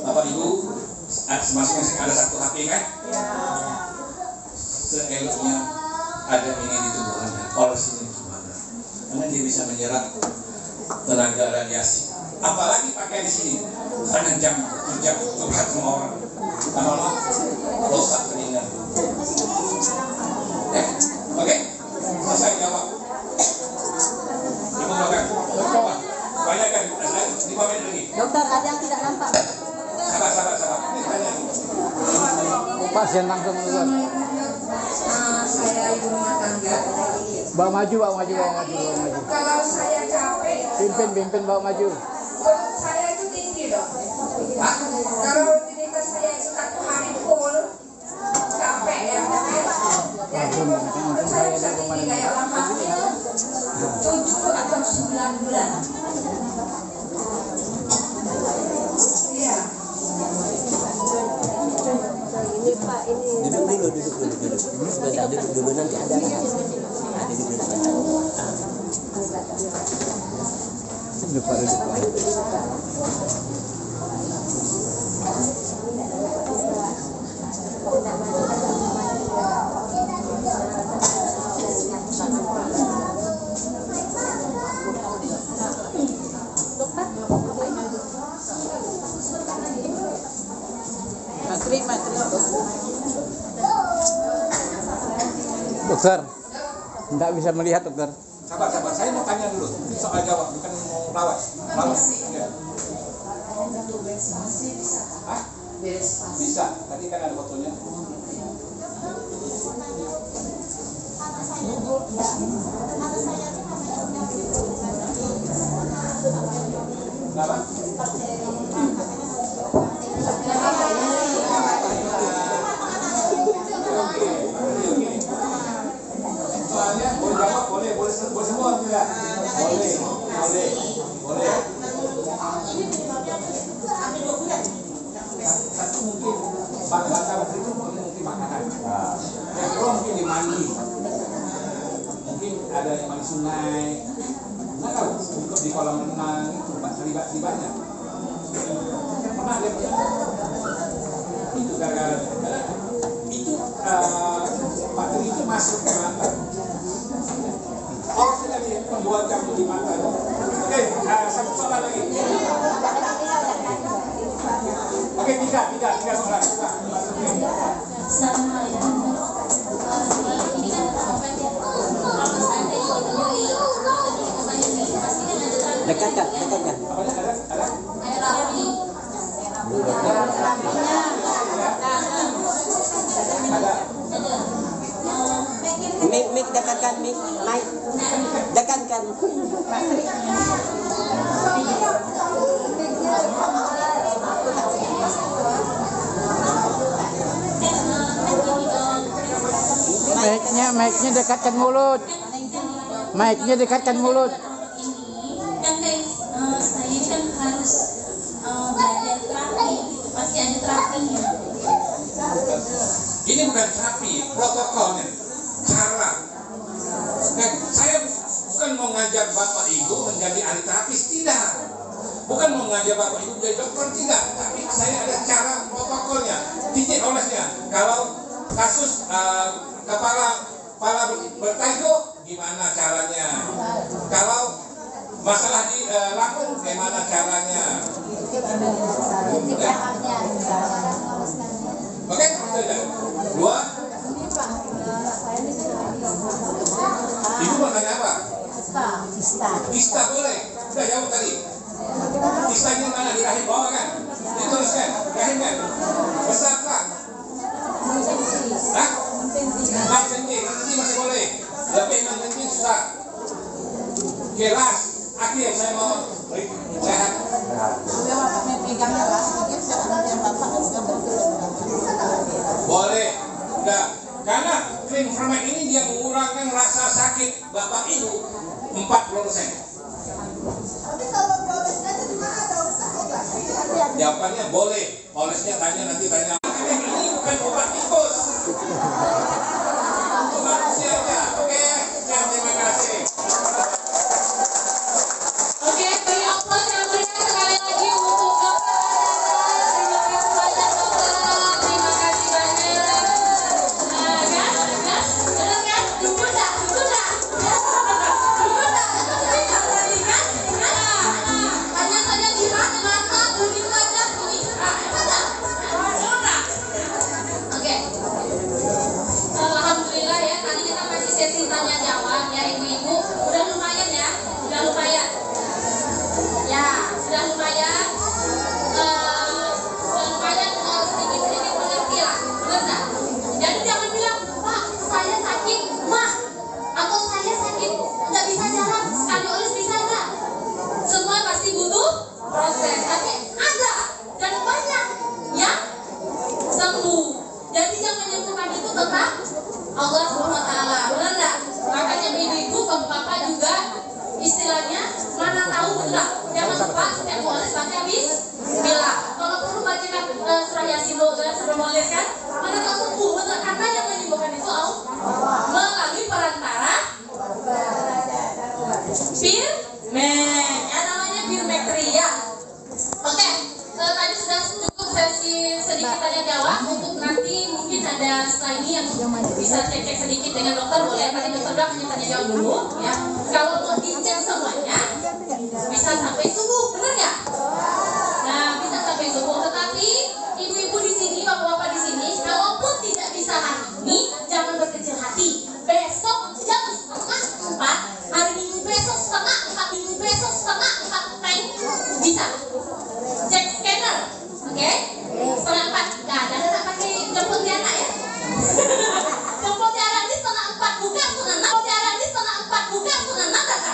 Bapak Ibu, masing-masing ada 1 HP kan? Seeloknya ada ini di tubuh Anda, oles ini di tubuh Anda, karena dia bisa menyerap tenaga radiasi. Apalagi pakai di sini, karena jam curhat sama orang, lama-lama rosak telinga. Oke, selesai jawab. Ibu makan, coba, banyak kan? 5 menit lagi. Dokter, ada yang tidak nampak. Sabar. Ini tanya. Pasien langsung keluar. Saya ibu rumah tangga. Bawa maju. Kalau saya capek, Pimpin, bawa maju. berat saya itu tinggi dong. Kalau rutinitas saya itu 1 hari full, capek ya. Jadi berat saya bisa tinggi kayak orang hamil 7 atau 9 bulan. Iya. Ini Pak, ini. Duduk dulu. Sebentar, duduk dulu nanti ada. Duduk dulu sebentar. Lupa. Dokter, tidak bisa melihat dokter. Sabar. Saya mau tanya dulu. Soal jawab, bukan mau rawat. Ya. Hah? Bisa. Tadi kan ada fotonya. Kenapa? Soalnya boleh jawab, boleh semua tidak? Boleh. Satu mungkin bahasa itu mungkin makanan. Yang kedua mungkin di mandi. Mungkin ada yang mandi sungai. Nah kalau untuk di kolam renang itu terlibat banyak. pernah lihat itu gara-gara itu bakteri itu masuk ke mata. Orang tidak membuat kamu di mata. Oke, satu soal lagi. Oke, tiga soal. Dekatkan. Mik dekatkan mik. Dekatkan. Mic-nya dekatkan mulut. Mic-nya dekatkan mulut. Saya kan harus belajar terapi, pasti ada terapinya. Ini bukan terapi, protokolnya, cara. Saya bukan mau ngajak Bapak Ibu menjadi ahli terapis, tidak. Bukan mau ngajak Bapak Ibu menjadi dokter, tidak. Tapi saya ada cara protokolnya, titik olesnya. Kalau kasus kepala bertajuk, gimana caranya? Kalau masalah di lambung, gimana caranya? Oke, dua. Ibu mau tanya apa? Kista boleh. Udah jawab tadi. Kistanya mana? Di rahim bawah kan? Dituliskan. Rahim kan? Besar tak? Hah? Mengencing masih boleh. Lebih mengencing susah. Oke, last. Akhir saya mau sehat. Boleh. Udah. Karena krim Vermac ini dia mengurangkan rasa sakit Bapak Ibu 40%. Jawabannya boleh. Olesnya nanti tanya. Ini bukan obat tikus. Obat manusia aja. Oke. Terima kasih. Oke, beri aplaus yang meriah sekali lagi untuk Dokter Terima kasih banyak dokter. Terima kasih banyak. Benar kan? Dukun tak? Tadi kan? Hanya saja lihat mata, kuning wajah, kuning. Oke. Alhamdulillah ya, tadi kita masih sesi tanya jawab ya ibu-ibu. Udah lumayan ya, udah lumayan. Ya, sudah lumayan. Sedikit-sedikit mengerti lah, benar. Jadi jangan bilang, Pak, saya sakit, Mah, atau saya sakit, nggak bisa jalan, sekali oles bisa nggak? Semua pasti butuh proses, tapi ada dan banyak yang sembuh. Jadi yang menyembuhkan itu tetap Allah SWT, benar nggak? Makanya ibu-ibu, bapak juga istilahnya mana tahu betul. Jangan lupa setiap oles baca bismillah. Kalau perlu bacakan surah Yasin dulu sebelum oles kan. Mana tahu sembuh betul, karena yang menyembuhkan itu Allah melalui perantara Firman. Yang namanya Firmetria. Oke, tadi sudah cukup sesi sedikit tanya jawab. Untuk nanti mungkin ada setelah ini yang bisa cek sedikit dengan dokter, boleh. Tadi dokter bilang hanya tanya jawab dulu ya. Kalau mau dicek semuanya bisa sampai subuh, benar nggak? Nah, bisa sampai subuh. Tetapi ibu-ibu di sini, bapak-bapak di sini, kalaupun tidak bisa hari ini, jangan berkecil hati. Besok jam 3:30, hari Minggu besok 3:30, Minggu besok 3:30, bisa. Cek scanner, oke? 3:30. Nah, jangan pakai jemput Tiana ya. Jemput Tiana ini 3:30 bukan 3:30. Tiana ini 3:30 bukan 3:30.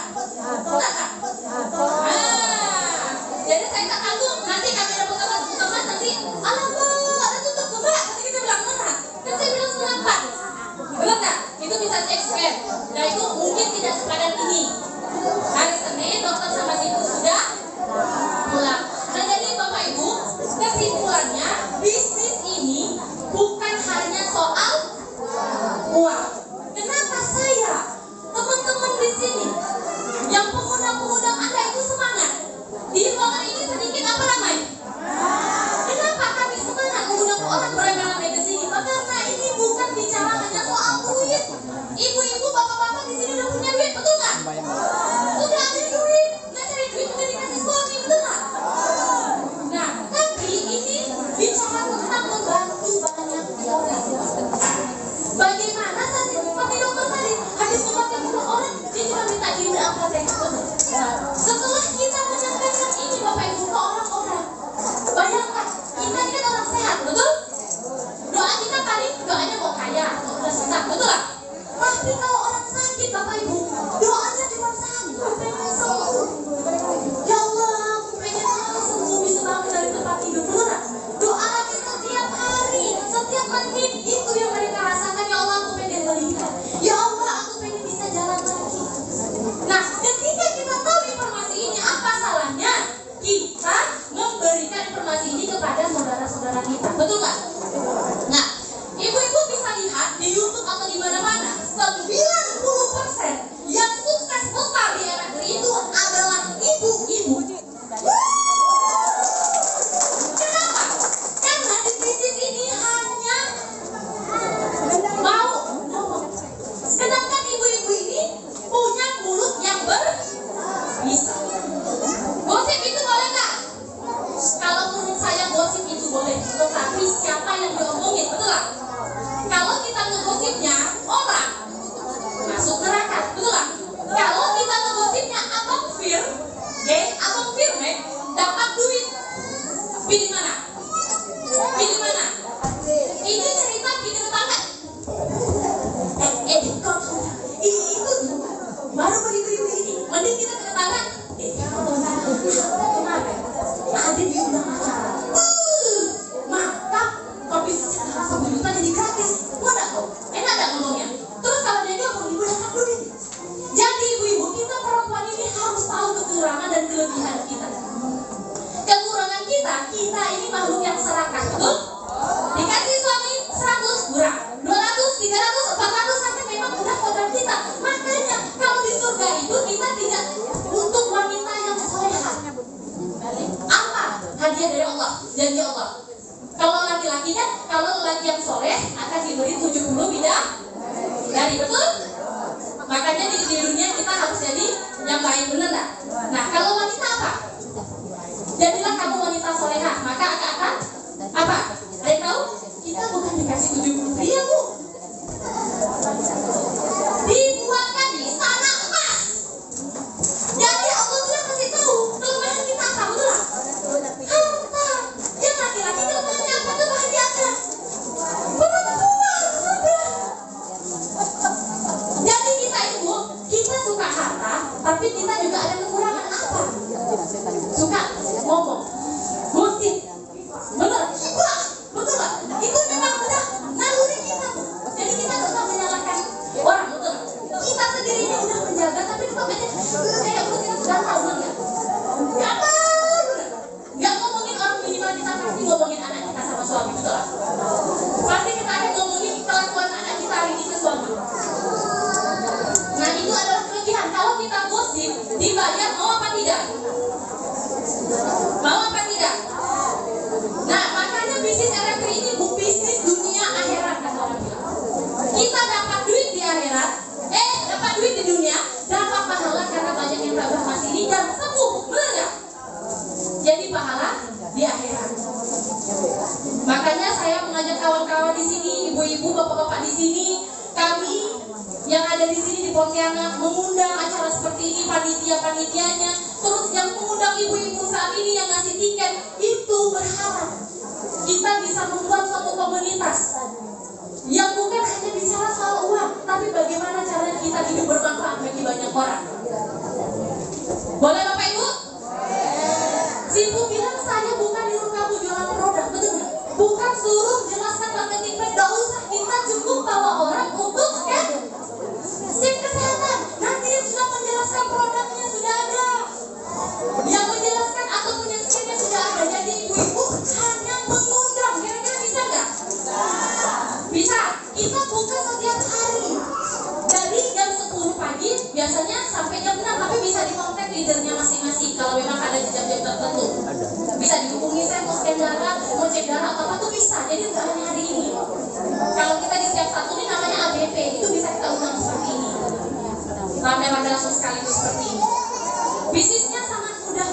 ini makhluk yang serakah, betul? Dikasih suami 100 murah, 200, 300, 400 sampai memang udah kodrat kita. Makanya kalau di surga itu kita tidak untuk wanita yang soleha. Apa? Hadiah dari Allah, janji Allah. Kalau laki-lakinya, kalau laki yang soleh akan diberi 70 bidadari, betul? Makanya di dunia kita harus jadi yang baik, bener nggak? Nah, kalau wanita apa? Jadilah kamu wanita soleha, maka akan apa? Ada yang tahu? Kita bukan dikasih 70, iya bu. Dibuatkan di istana emas. Jadi Allah sudah kasih tahu kelemahan kita apa, betul? Harta. Yang laki-laki kelemahannya apa? Kebahagiaan. Jadi kita itu, kita suka harta, tapi kita juga ada kekurangan apa? Suka ngomong, gosip, bener? Wah, betul nggak? Itu memang udah naluri kita. Jadi kita suka menyalahkan orang, betul? Kita sendiri ini udah menjaga, tapi tetap aja kayak udah kita sudah tahu nggak? Nggak tahu, nggak ngomongin orang, minimal kita pasti ngomongin anak kita sama suami, betul? Pasti kita akan ngomongin kelakuan anak kita hari ini ke suami. Nah itu adalah kelebihan. Kalau kita gosip dibayar, mau apa tidak? Mau apa tidak? Nah makanya bisnis elektrik ini bisnis dunia akhirat, kata orang bilang. Kita dapat duit di akhirat, dapat duit di dunia, dapat pahala karena banyak yang tabah masih ini dan sembuh, benar nggak? Jadi pahala di akhirat. Makanya saya mengajak kawan-kawan di sini, ibu-ibu, bapak-bapak di sini, kami yang ada di sini di Pontianak mengundang acara seperti ini, panitia-panitianya, terus yang mengundang ibu-ibu saat ini yang ngasih tiket, itu berharap kita bisa membuat suatu komunitas yang bukan hanya bicara soal uang, tapi bagaimana caranya kita hidup bermanfaat bagi banyak orang. Boleh Bapak Ibu? Si ibu bilang saya bukan nyuruh kamu jualan produk, betul nggak? Bukan suruh jelaskan marketing plan, gak usah, kita cukup bawa orang untuk SIM kesehatan. Nanti yang sudah menjelaskan produknya sudah ada, yang menjelaskan ataupun yang skillnya sudah ada. Jadi ibu-ibu hanya mengundang, kira-kira bisa nggak? Bisa. Kita buka setiap hari dari jam 10 pagi biasanya sampai jam 6, tapi bisa dikontak leadernya masing-masing kalau memang ada di jam-jam tertentu. Bisa dihubungi, saya mau scan darah, mau cek darah apa tuh bisa. Jadi nggak hanya hari ini. Kalau kita di setiap satu ini namanya ABP, itu bisa kita undang seperti ini. Rame-rame langsung sekaligus seperti ini. Bisnisnya sangat mudah.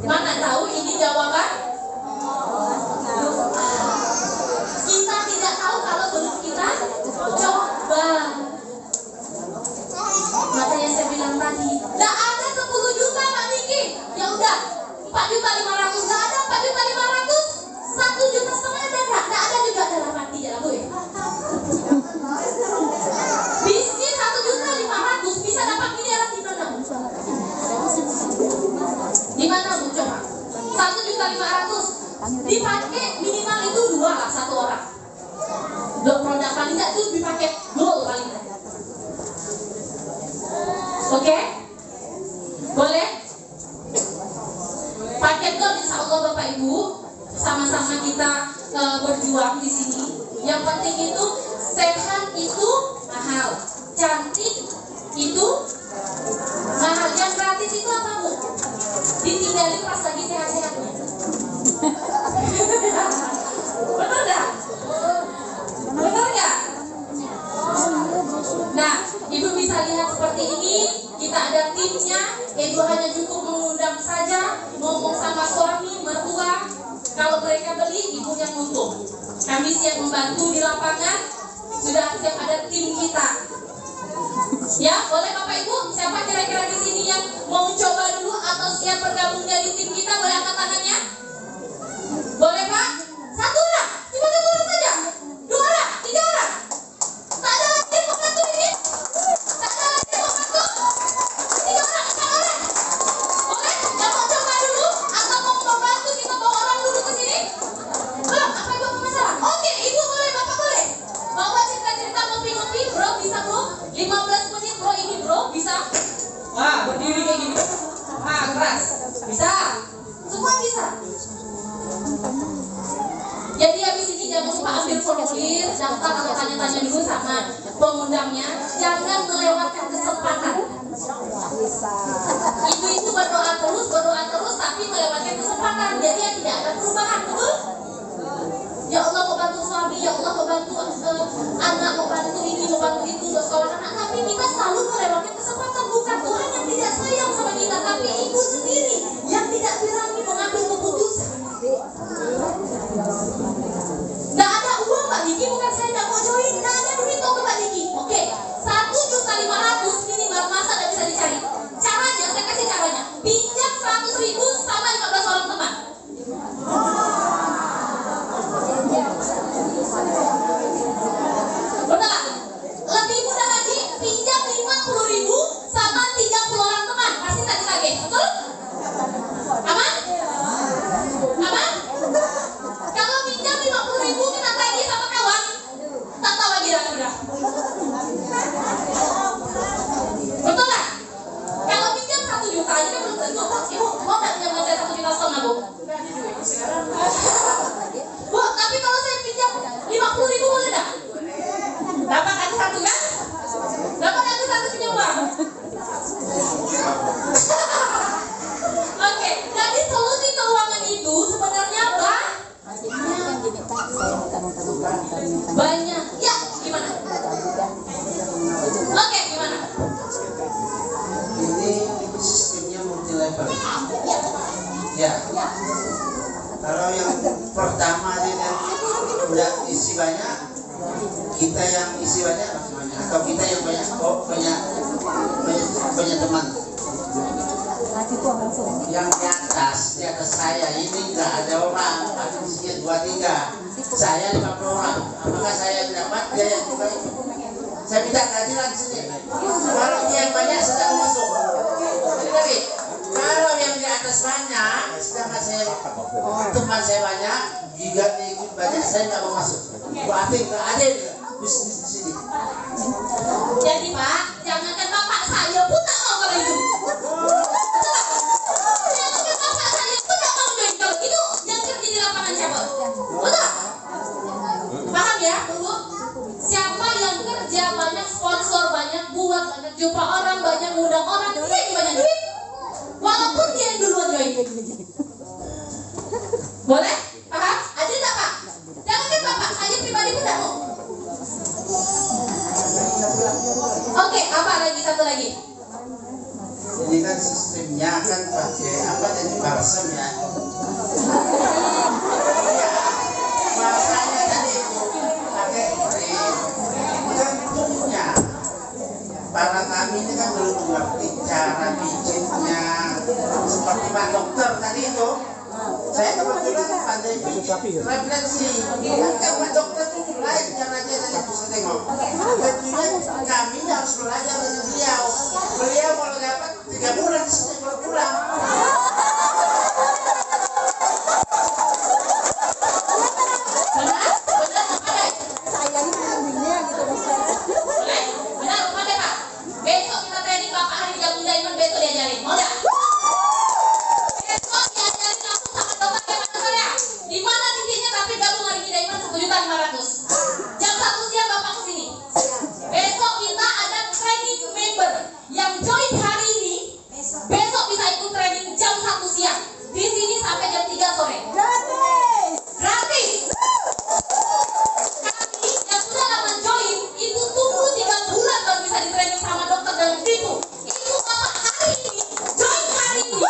Mana tahu ini jawaban? Kita tidak tahu kalau belum kita coba. Makanya saya bilang tadi, nggak ada 10 juta Pak Niki. Ya udah, 4.500.000 nggak ada, 4.500.000, 1,5 juta ada nggak? Nggak ada juga, dalam arti ya Bu. Bisnis 1.500.000 bisa dapat miliaran di mana? Di mana Bu coba? 1.500.000 dipakai minimal itu 2 lah satu orang. Produk paling nggak itu dipakai gold paling nggak. Oke? Boleh? Paket gold insya Allah Bapak Ibu, sama-sama kita berjuang di sini. Yang penting itu sehat itu mahal, cantik itu mahal. Yang gratis itu apa Bu? Ditinggalin pas lagi sehat-sehatnya. Betul nggak? Betul nggak? Nah, Ibu bisa lihat seperti ini. Kita ada timnya. Ibu hanya cukup mengundang saja, ngomong sama suami, mertua. Kalau mereka beli, Ibu yang untung. Kami siap membantu di lapangan. Sudah siap ada tim kita. Ya, boleh Bapak Ibu? Siapa kira-kira di sini yang mau coba dulu atau siap bergabung jadi tim kita? Boleh angkat tangannya? Boleh Pak? 1 orang? Cuma 1 orang saja? 2 orang? 3 orang? Tak ada lagi yang mau bantu ini? Tak ada lagi yang mau bantu? 3 orang? 4 orang? Boleh? Yang mau coba dulu? Atau mau membantu kita bawa orang dulu ke sini? Belum? Apa Ibu masalah? Oke, Ibu boleh, Bapak boleh. Bawa cerita-cerita ngopi-ngopi, bro, bisa bro? 15 menit bro, ini bro, bisa? Wah, berdiri kayak gini. orang, jadi ya tidak ada perubahan, betul? Ya Allah mau bantu suami, ya Allah mau bantu anak, mau bantu ini, mau bantu itu untuk sekolah anak, tapi kita selalu melewatkan kesempatan. Bukan Tuhan yang tidak sayang sama kita, tapi ibu sendiri yang tidak berani mengambil keputusan. Nggak ada uang Mbak Diki, bukan saya nggak mau join, nggak ada duit kok Mbak Diki. Oke, 1.500.000 minimal, masa nggak bisa dicari? Caranya, saya kasih caranya. Pinjam 100.000 sama 15 orang teman. Betul? Lebih mudah lagi, pinjam 50.000 sama 30 orang teman. Pasti tak ditagih, betul? Aman? Aman? Kalau pinjam 50.000 kita tagih sama kawan, tak tahu lagi dah udah. Betul lah? Kalau pinjam 1 juta aja kan belum tentu. Ibu mau nggak pinjam modal 1,5 juta, Bu? Bu, tapi kalau saya pinjam 50.000 boleh nggak? Dapat kan satu kan? Dapat kan satu pinjam uang? Oke, jadi solusi keuangan itu sebenarnya banyak. Ya, gimana? Oke, gimana? Ini sistemnya multi level. Ya. Kalau yang pertama dia udah isi banyak, kita yang isi banyak atau kita yang banyak punya teman. Yang di atas saya ini nggak ada orang, isinya 2-3, saya 50 orang. Apakah saya yang dapat, dia yang juga? Saya minta keadilan sini. Kalau yang banyak sedang masuk. Jadi lagi, kalau yang di atas banyak, sedangkan saya teman saya banyak, juga ikut banyak, saya nggak mau masuk. Berarti nggak ada bisnis di sini. Jadi Pak, jangankan bapak saya pun tak mau kalau itu. Jangankan bapak saya pun tak mau join kalau itu. Yang kerja di lapangan siapa? Betul? Paham ya, Bu? Siapa yang kerja banyak, sponsor banyak, buat banyak, jumpa orang banyak, ngundang orang, dia yang banyak duit. Walaupun dia yang duluan join. Boleh? Paham? Adil tak Pak? Jangankan bapak, saya pribadi pun tak mau. Oke, apa lagi, satu lagi? Ini kan sistemnya kan pakai apa tadi balsam ya? Bahasanya tadi itu pakai krim. Tentunya para kami ini kan belum mengerti cara pijitnya seperti Pak Dokter tadi itu. Saya kebetulan pandai pijit refleksi. Kan Pak Dokter itu lain cara dia tadi bisa tengok. Tentunya kami harus belajar dengan beliau. Beliau kalau dapat 3 bulan disini baru pulang. Jam 1 siang Bapak kesini. Besok kita ada training member yang join hari ini. Besok bisa ikut training jam 1 siang. Di sini sampai jam 3 sore. Gratis. Kami yang sudah lama join itu tunggu 3 bulan baru bisa di training sama dokter dan ibu. Itu Bapak hari ini join hari ini.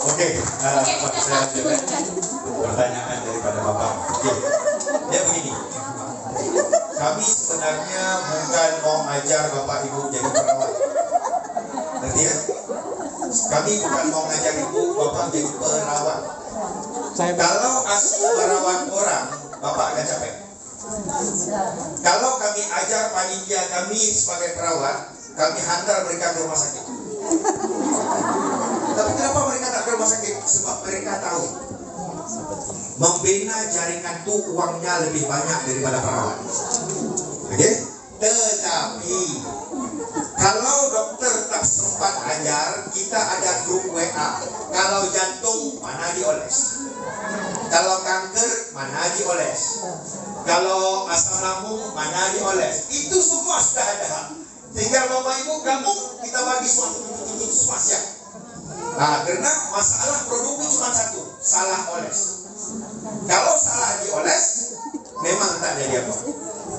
Oke, Pak, saya lanjutkan pertanyaan daripada Bapak. Oke, dia begini. Kami sebenarnya bukan mau ajar Bapak Ibu jadi perawat. Ngerti ya? Kami bukan mau ngajar Ibu Bapak jadi perawat. Kalau asli merawat orang, Bapak akan capek. Kalau kami ajar panitia kami sebagai perawat, kami hantar mereka ke rumah sakit. Tapi kenapa mereka tak ke rumah sakit? Sebab mereka tahu membina jaringan itu uangnya lebih banyak daripada perawat. Oke? Tetapi kalau dokter tak sempat ajar, kita ada grup WA. Kalau jantung mana dioles, kalau kanker mana dioles, kalau asam lambung mana dioles. Itu semua sudah ada. Tinggal Bapak Ibu gabung, kita bagi semua siap. Nah, karena masalah produknya cuma satu, salah oles. Kalau salah dioles, memang tak jadi apa.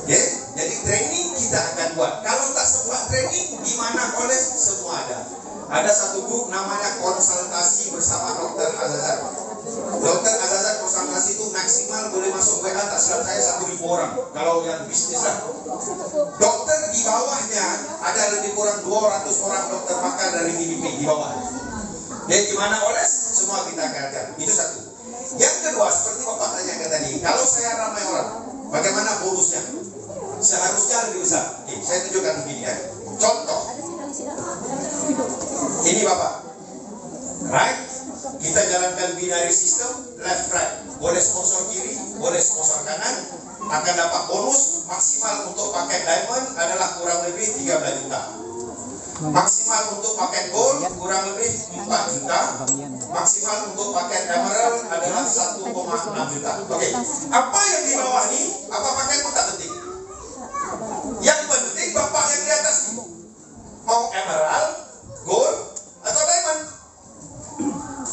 Oke, jadi training kita akan buat. Kalau tak sempat training, di mana oles semua ada. Ada satu grup namanya konsultasi bersama Dokter Azazan. Dokter Azazan konsultasi itu maksimal boleh masuk WA tak silap saya 1.000 orang. Kalau yang bisnis lah. Dokter di bawahnya ada lebih kurang 200 orang dokter pakar dari DBP di bawah. Dan gimana oles? Semua kita akan ajar. Itu satu. Yang kedua, seperti Bapak tanyakan tadi, kalau saya ramai orang, bagaimana bonusnya? Seharusnya lebih besar. Oke, saya tunjukkan begini ya. Contoh. Ini Bapak. Right? Kita jalankan binary system, left right. Boleh sponsor kiri, boleh sponsor kanan. Akan dapat bonus maksimal untuk paket diamond adalah kurang lebih 13 juta. Maksimal untuk paket gold kurang lebih 4 juta. Maksimal untuk paket emerald adalah 1,6 juta. Oke. Apa yang di bawah ini, apa paket pun tak penting. Yang penting Bapak yang di atas ini. Mau emerald, gold, atau diamond.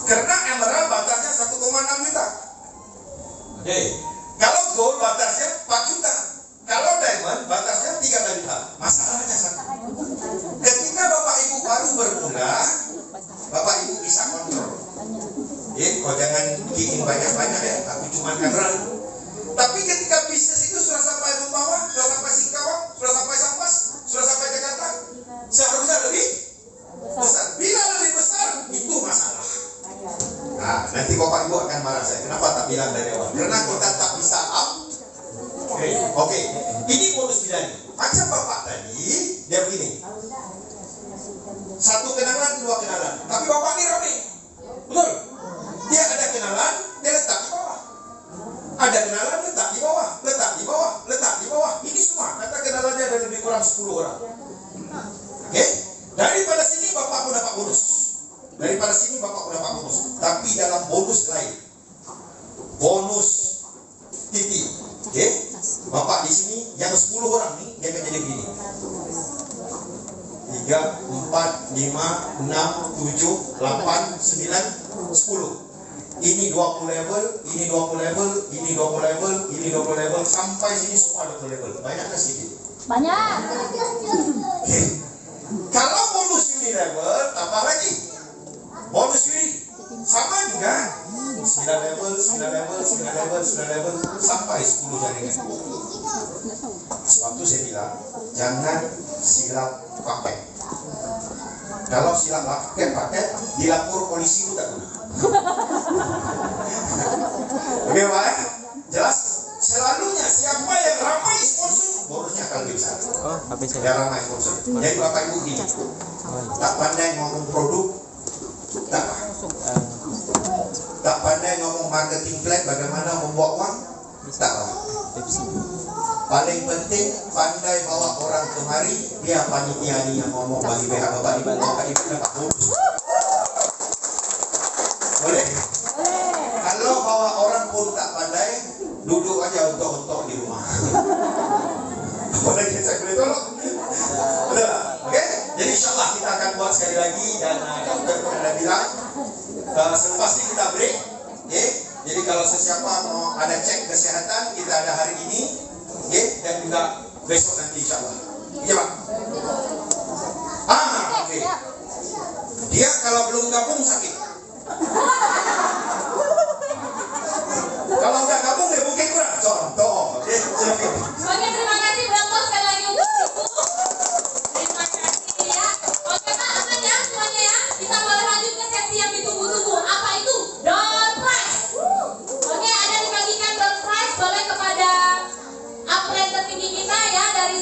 Karena emerald batasnya 1,6 juta. Oke. Kalau gold batasnya 4 juta. Kalau diamond batasnya 13 juta. Masalahnya satu. Ketika Bapak Ibu baru bermula, Bapak Ibu bisa kontrol. Kau jangan bikin banyak-banyak ya, aku cuma emerald. Tapi ketika bisnis itu sudah sampai Membawa, sudah sampai Singkawang, sudah sampai Sampas, sudah sampai Jakarta, seharusnya lebih besar. Bila lebih besar, itu masalah. Nah, nanti Bapak Ibu akan marah saya. Kenapa tak bilang dari awal? Karena kita tak bisa up. Oke. Ini bonus bidani. Macam Bapak tadi, dia begini. Satu kenalan, dua kenalan. Tapi Bapak ini rame. Betul? Dia ada kenalan, dia letak di bawah. Ada kenalan, letak di bawah. Letak di bawah, letak di bawah. Ini semua. Kata kenalannya ada lebih kurang 10 orang. Oke? Daripada sini Bapak pun dapat bonus. Daripada sini Bapak pun dapat bonus. Tapi dalam bonus lain. Bonus TV. Oke? Bapak di sini yang 10 orang nih, dia akan jadi begini. 3, 4, 5, 6, 7, 8, 9, 10. Ini 20 level, ini 20 level, ini 20 level, ini 20 level, sampai sini semua 20 level. Banyak kan sedikit? Banyak. Oke. Kalau bonus ini level, tambah lagi. Bonus ini sama juga. 9 level, 9 level, 9 level, 9 level, sampai 10 jaringan. Sebab itu saya bilang, jangan silap paket. Kalau silap paket, dilapor polisi itu tak guna. Oke Pak, jelas? Selalunya siapa yang ramai sponsor, bonusnya akan lebih besar. Oh, habis Yang saya. ramai sponsor. Jadi Bapak Ibu gini, tak pandai ngomong produk, tak pandai ngomong marketing plan, bagaimana membuat uang, tak apa. Paling penting pandai bawa orang kemari, dia panitia ni yang ngomong bagi pihak Bapak Ibu dapat bonus. Boleh? Kalau bawa orang pun tak pandai, duduk aja untuk di rumah. Apalagi saya boleh tolong. Betul tak? Oke? Jadi insyaAllah kita akan buat sekali lagi. Dan dokter pun ada bilang selepas ini kita break. Okay? Jadi kalau sesiapa mau ada cek kesehatan, kita ada hari ini. Okay? Dan juga besok nanti insyaAllah. Oke Pak? Oke. Dia kalau belum gabung sakit. Kalau udah gabung dia mungkin kurang. Contoh. Oke, silakan. Oke, terima kasih Bro sekali lagi untuk Ibu. Terima kasih ya. Oke Pak, aman ya semuanya ya. Kita boleh lanjut ke sesi yang ditunggu-tunggu. Apa itu? Door prize. Oke, ada dibagikan door prize boleh kepada atlet tertinggi kita ya dari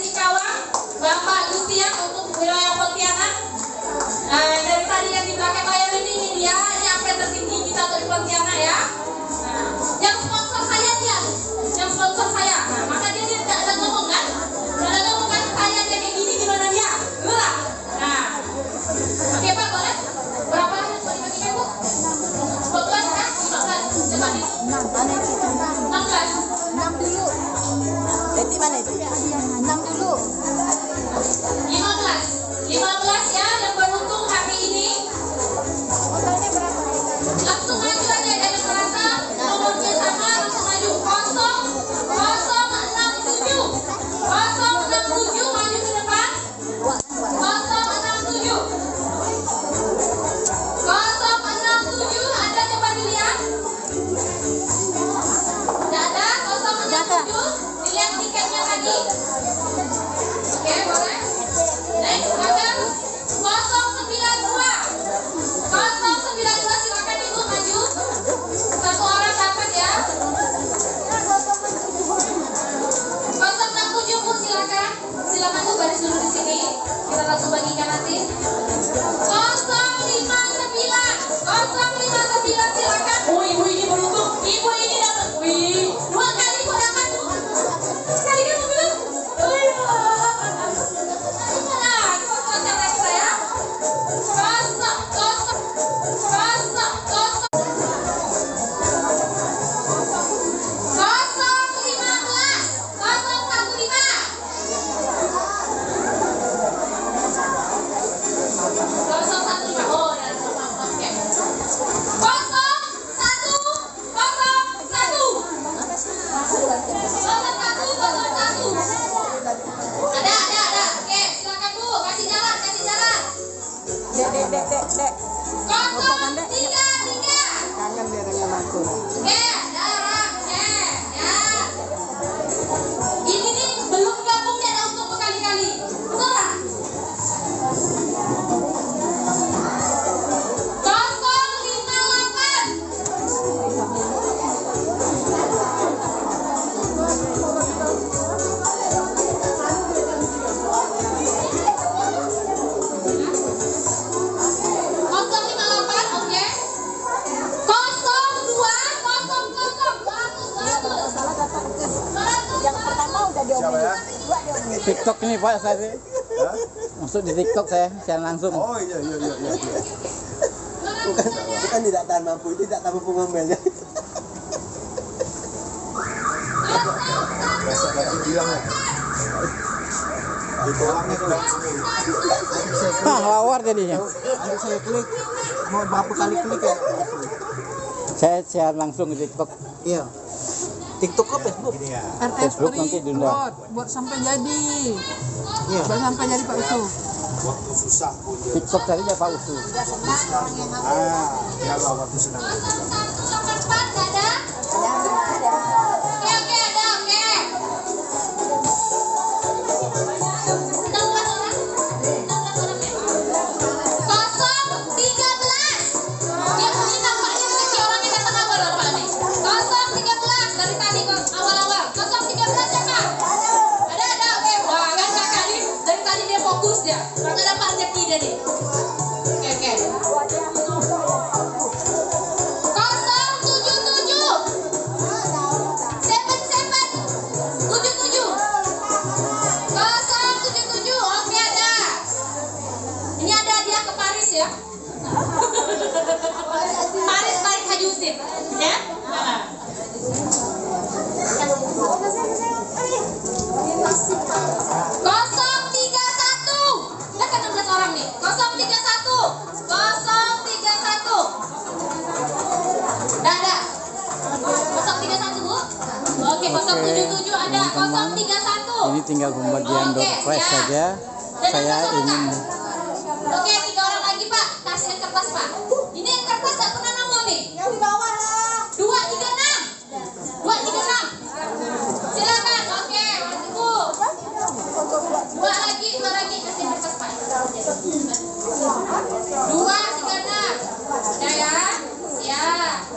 TikTok ini Pak saya. Masuk di TikTok saya langsung. Oh iya. Bukan tidak tahan mampu, tidak tahan mampu ngomelnya. Lawar jadinya. Ada saya klik, mau berapa kali klik ya? Saya share langsung di TikTok. Iya. TikTok apa Facebook? Facebook nanti diundang. buat sampai jadi. Iya. Buat sampai jadi Pak Usu. Waktu susah punya. TikTok tadi ya Pak Usu. Ya Allah waktu senang. Ini tinggal pembagian door prize saja. Saya ingin. Oke, 3 orang lagi Pak, kasih kertas Pak. Ini yang kertas nggak pernah nongol nih. Yang di bawah lah. 236. Silakan. Oke, tunggu. 2 lagi kasih kertas Pak. 236. Ada ya? Siap.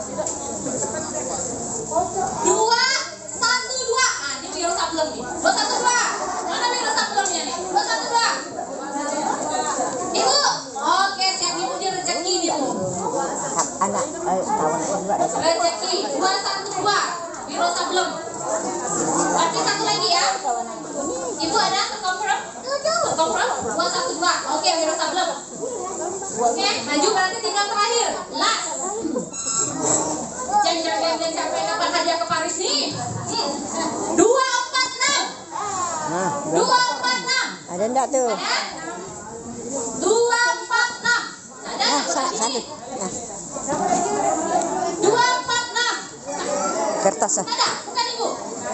212. Ah, ini Wiro Sableng nih. 212. Mana Wiro Sablemnya nih? 212. Ibu, oke siap ibu dia rezeki nih bu. Anak kawan juga. Rezeki 212. Wiro Sableng. Berarti satu lagi ya. Ibu ada terkonfirm? Terkonfirm 212. Oke Wiro Sableng. Oke maju berarti tinggal terakhir. Last. Jangan capek dapat hadiah ke Paris nih. 246. 246. Ada enggak tuh? Ada? 246. Ada? Satu. 246. Kertas. Ada? Bukan ibu?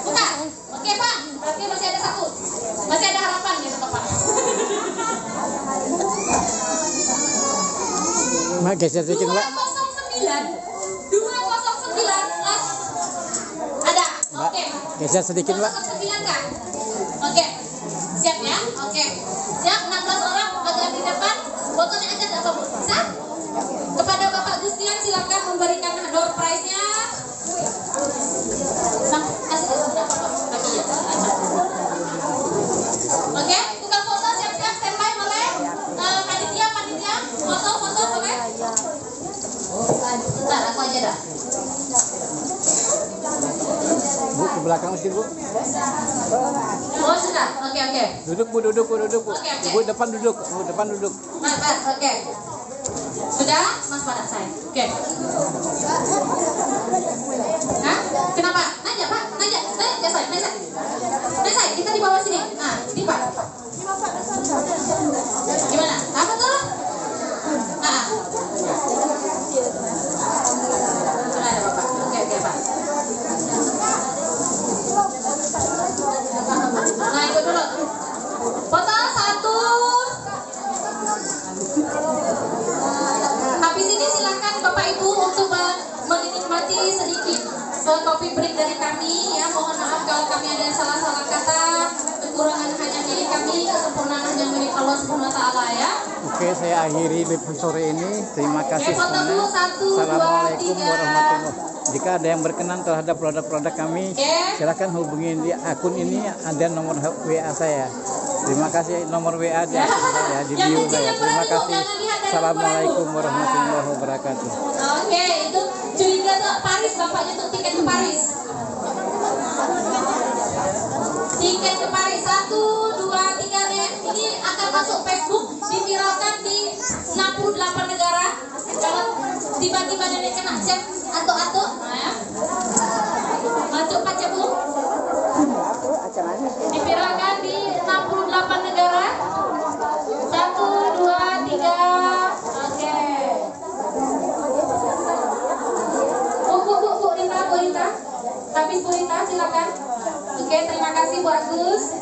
Bukan? Oke Pak. Oke masih ada satu. Masih ada harapan ya Pak. Mak geser sedikit Mbak. 209 last. Ada. Oke. Geser sedikit Mbak. 209 kan? Oke. Siap ya? Oke. Siap 16 orang bergerak di depan. Fotonya aja enggak Bu? Bisa? Kepada Bapak Gustian silakan memberikan door prize-nya. Bang, kasih lagi ya. Oke, tukang foto siap-siap standby boleh? Panitia, foto boleh? Bentar, aku aja dah. Bu ke belakang mesti Bu. Oh sudah, oke. Duduk Bu. Oke. Ibu depan duduk. Mas, oke. Sudah, Mas pada saya. Oke. Hah? Kenapa? Nanya Pak, nanya saya. Kita di bawah sini. Nah, ini Pak. Gimana? Apa tuh? Sudah ada Bapak. Oke Pak. Nah itu dulu. Foto 1. Habis ini silakan Bapak Ibu untuk menikmati sedikit coffee break dari kami ya. Mohon maaf kalau kami ada salah-salah kata. Kekurangan hanya milik kami, kesempurnaan hanya milik Allah Subhanahu wa taala ya. Oke, saya akhiri live sore ini. Terima kasih Foto dulu, semuanya. 1, 2, Assalamualaikum 3. warahmatullahi. Jika ada yang berkenan terhadap produk-produk kami, silakan hubungi di akun ini, ada nomor WA saya. Terima kasih, nomor WA di akun saya, di bio saya. Terima kasih. Assalamualaikum warahmatullahi wabarakatuh. Oke, itu curiga tuh Paris, bapaknya tuh tiket ke Paris. Tiket ke Paris 1, 2, masuk Facebook, diviralkan di 68 negara. Kalau tiba-tiba nenek kena cek atuk-atuk, nah ya. Masuk Pak Cebung. Diviralkan di 68 negara. 1, 2, 3. Oke. Bu Rita. Habis Bu Rita, silakan. Oke, terima kasih Bu Agus.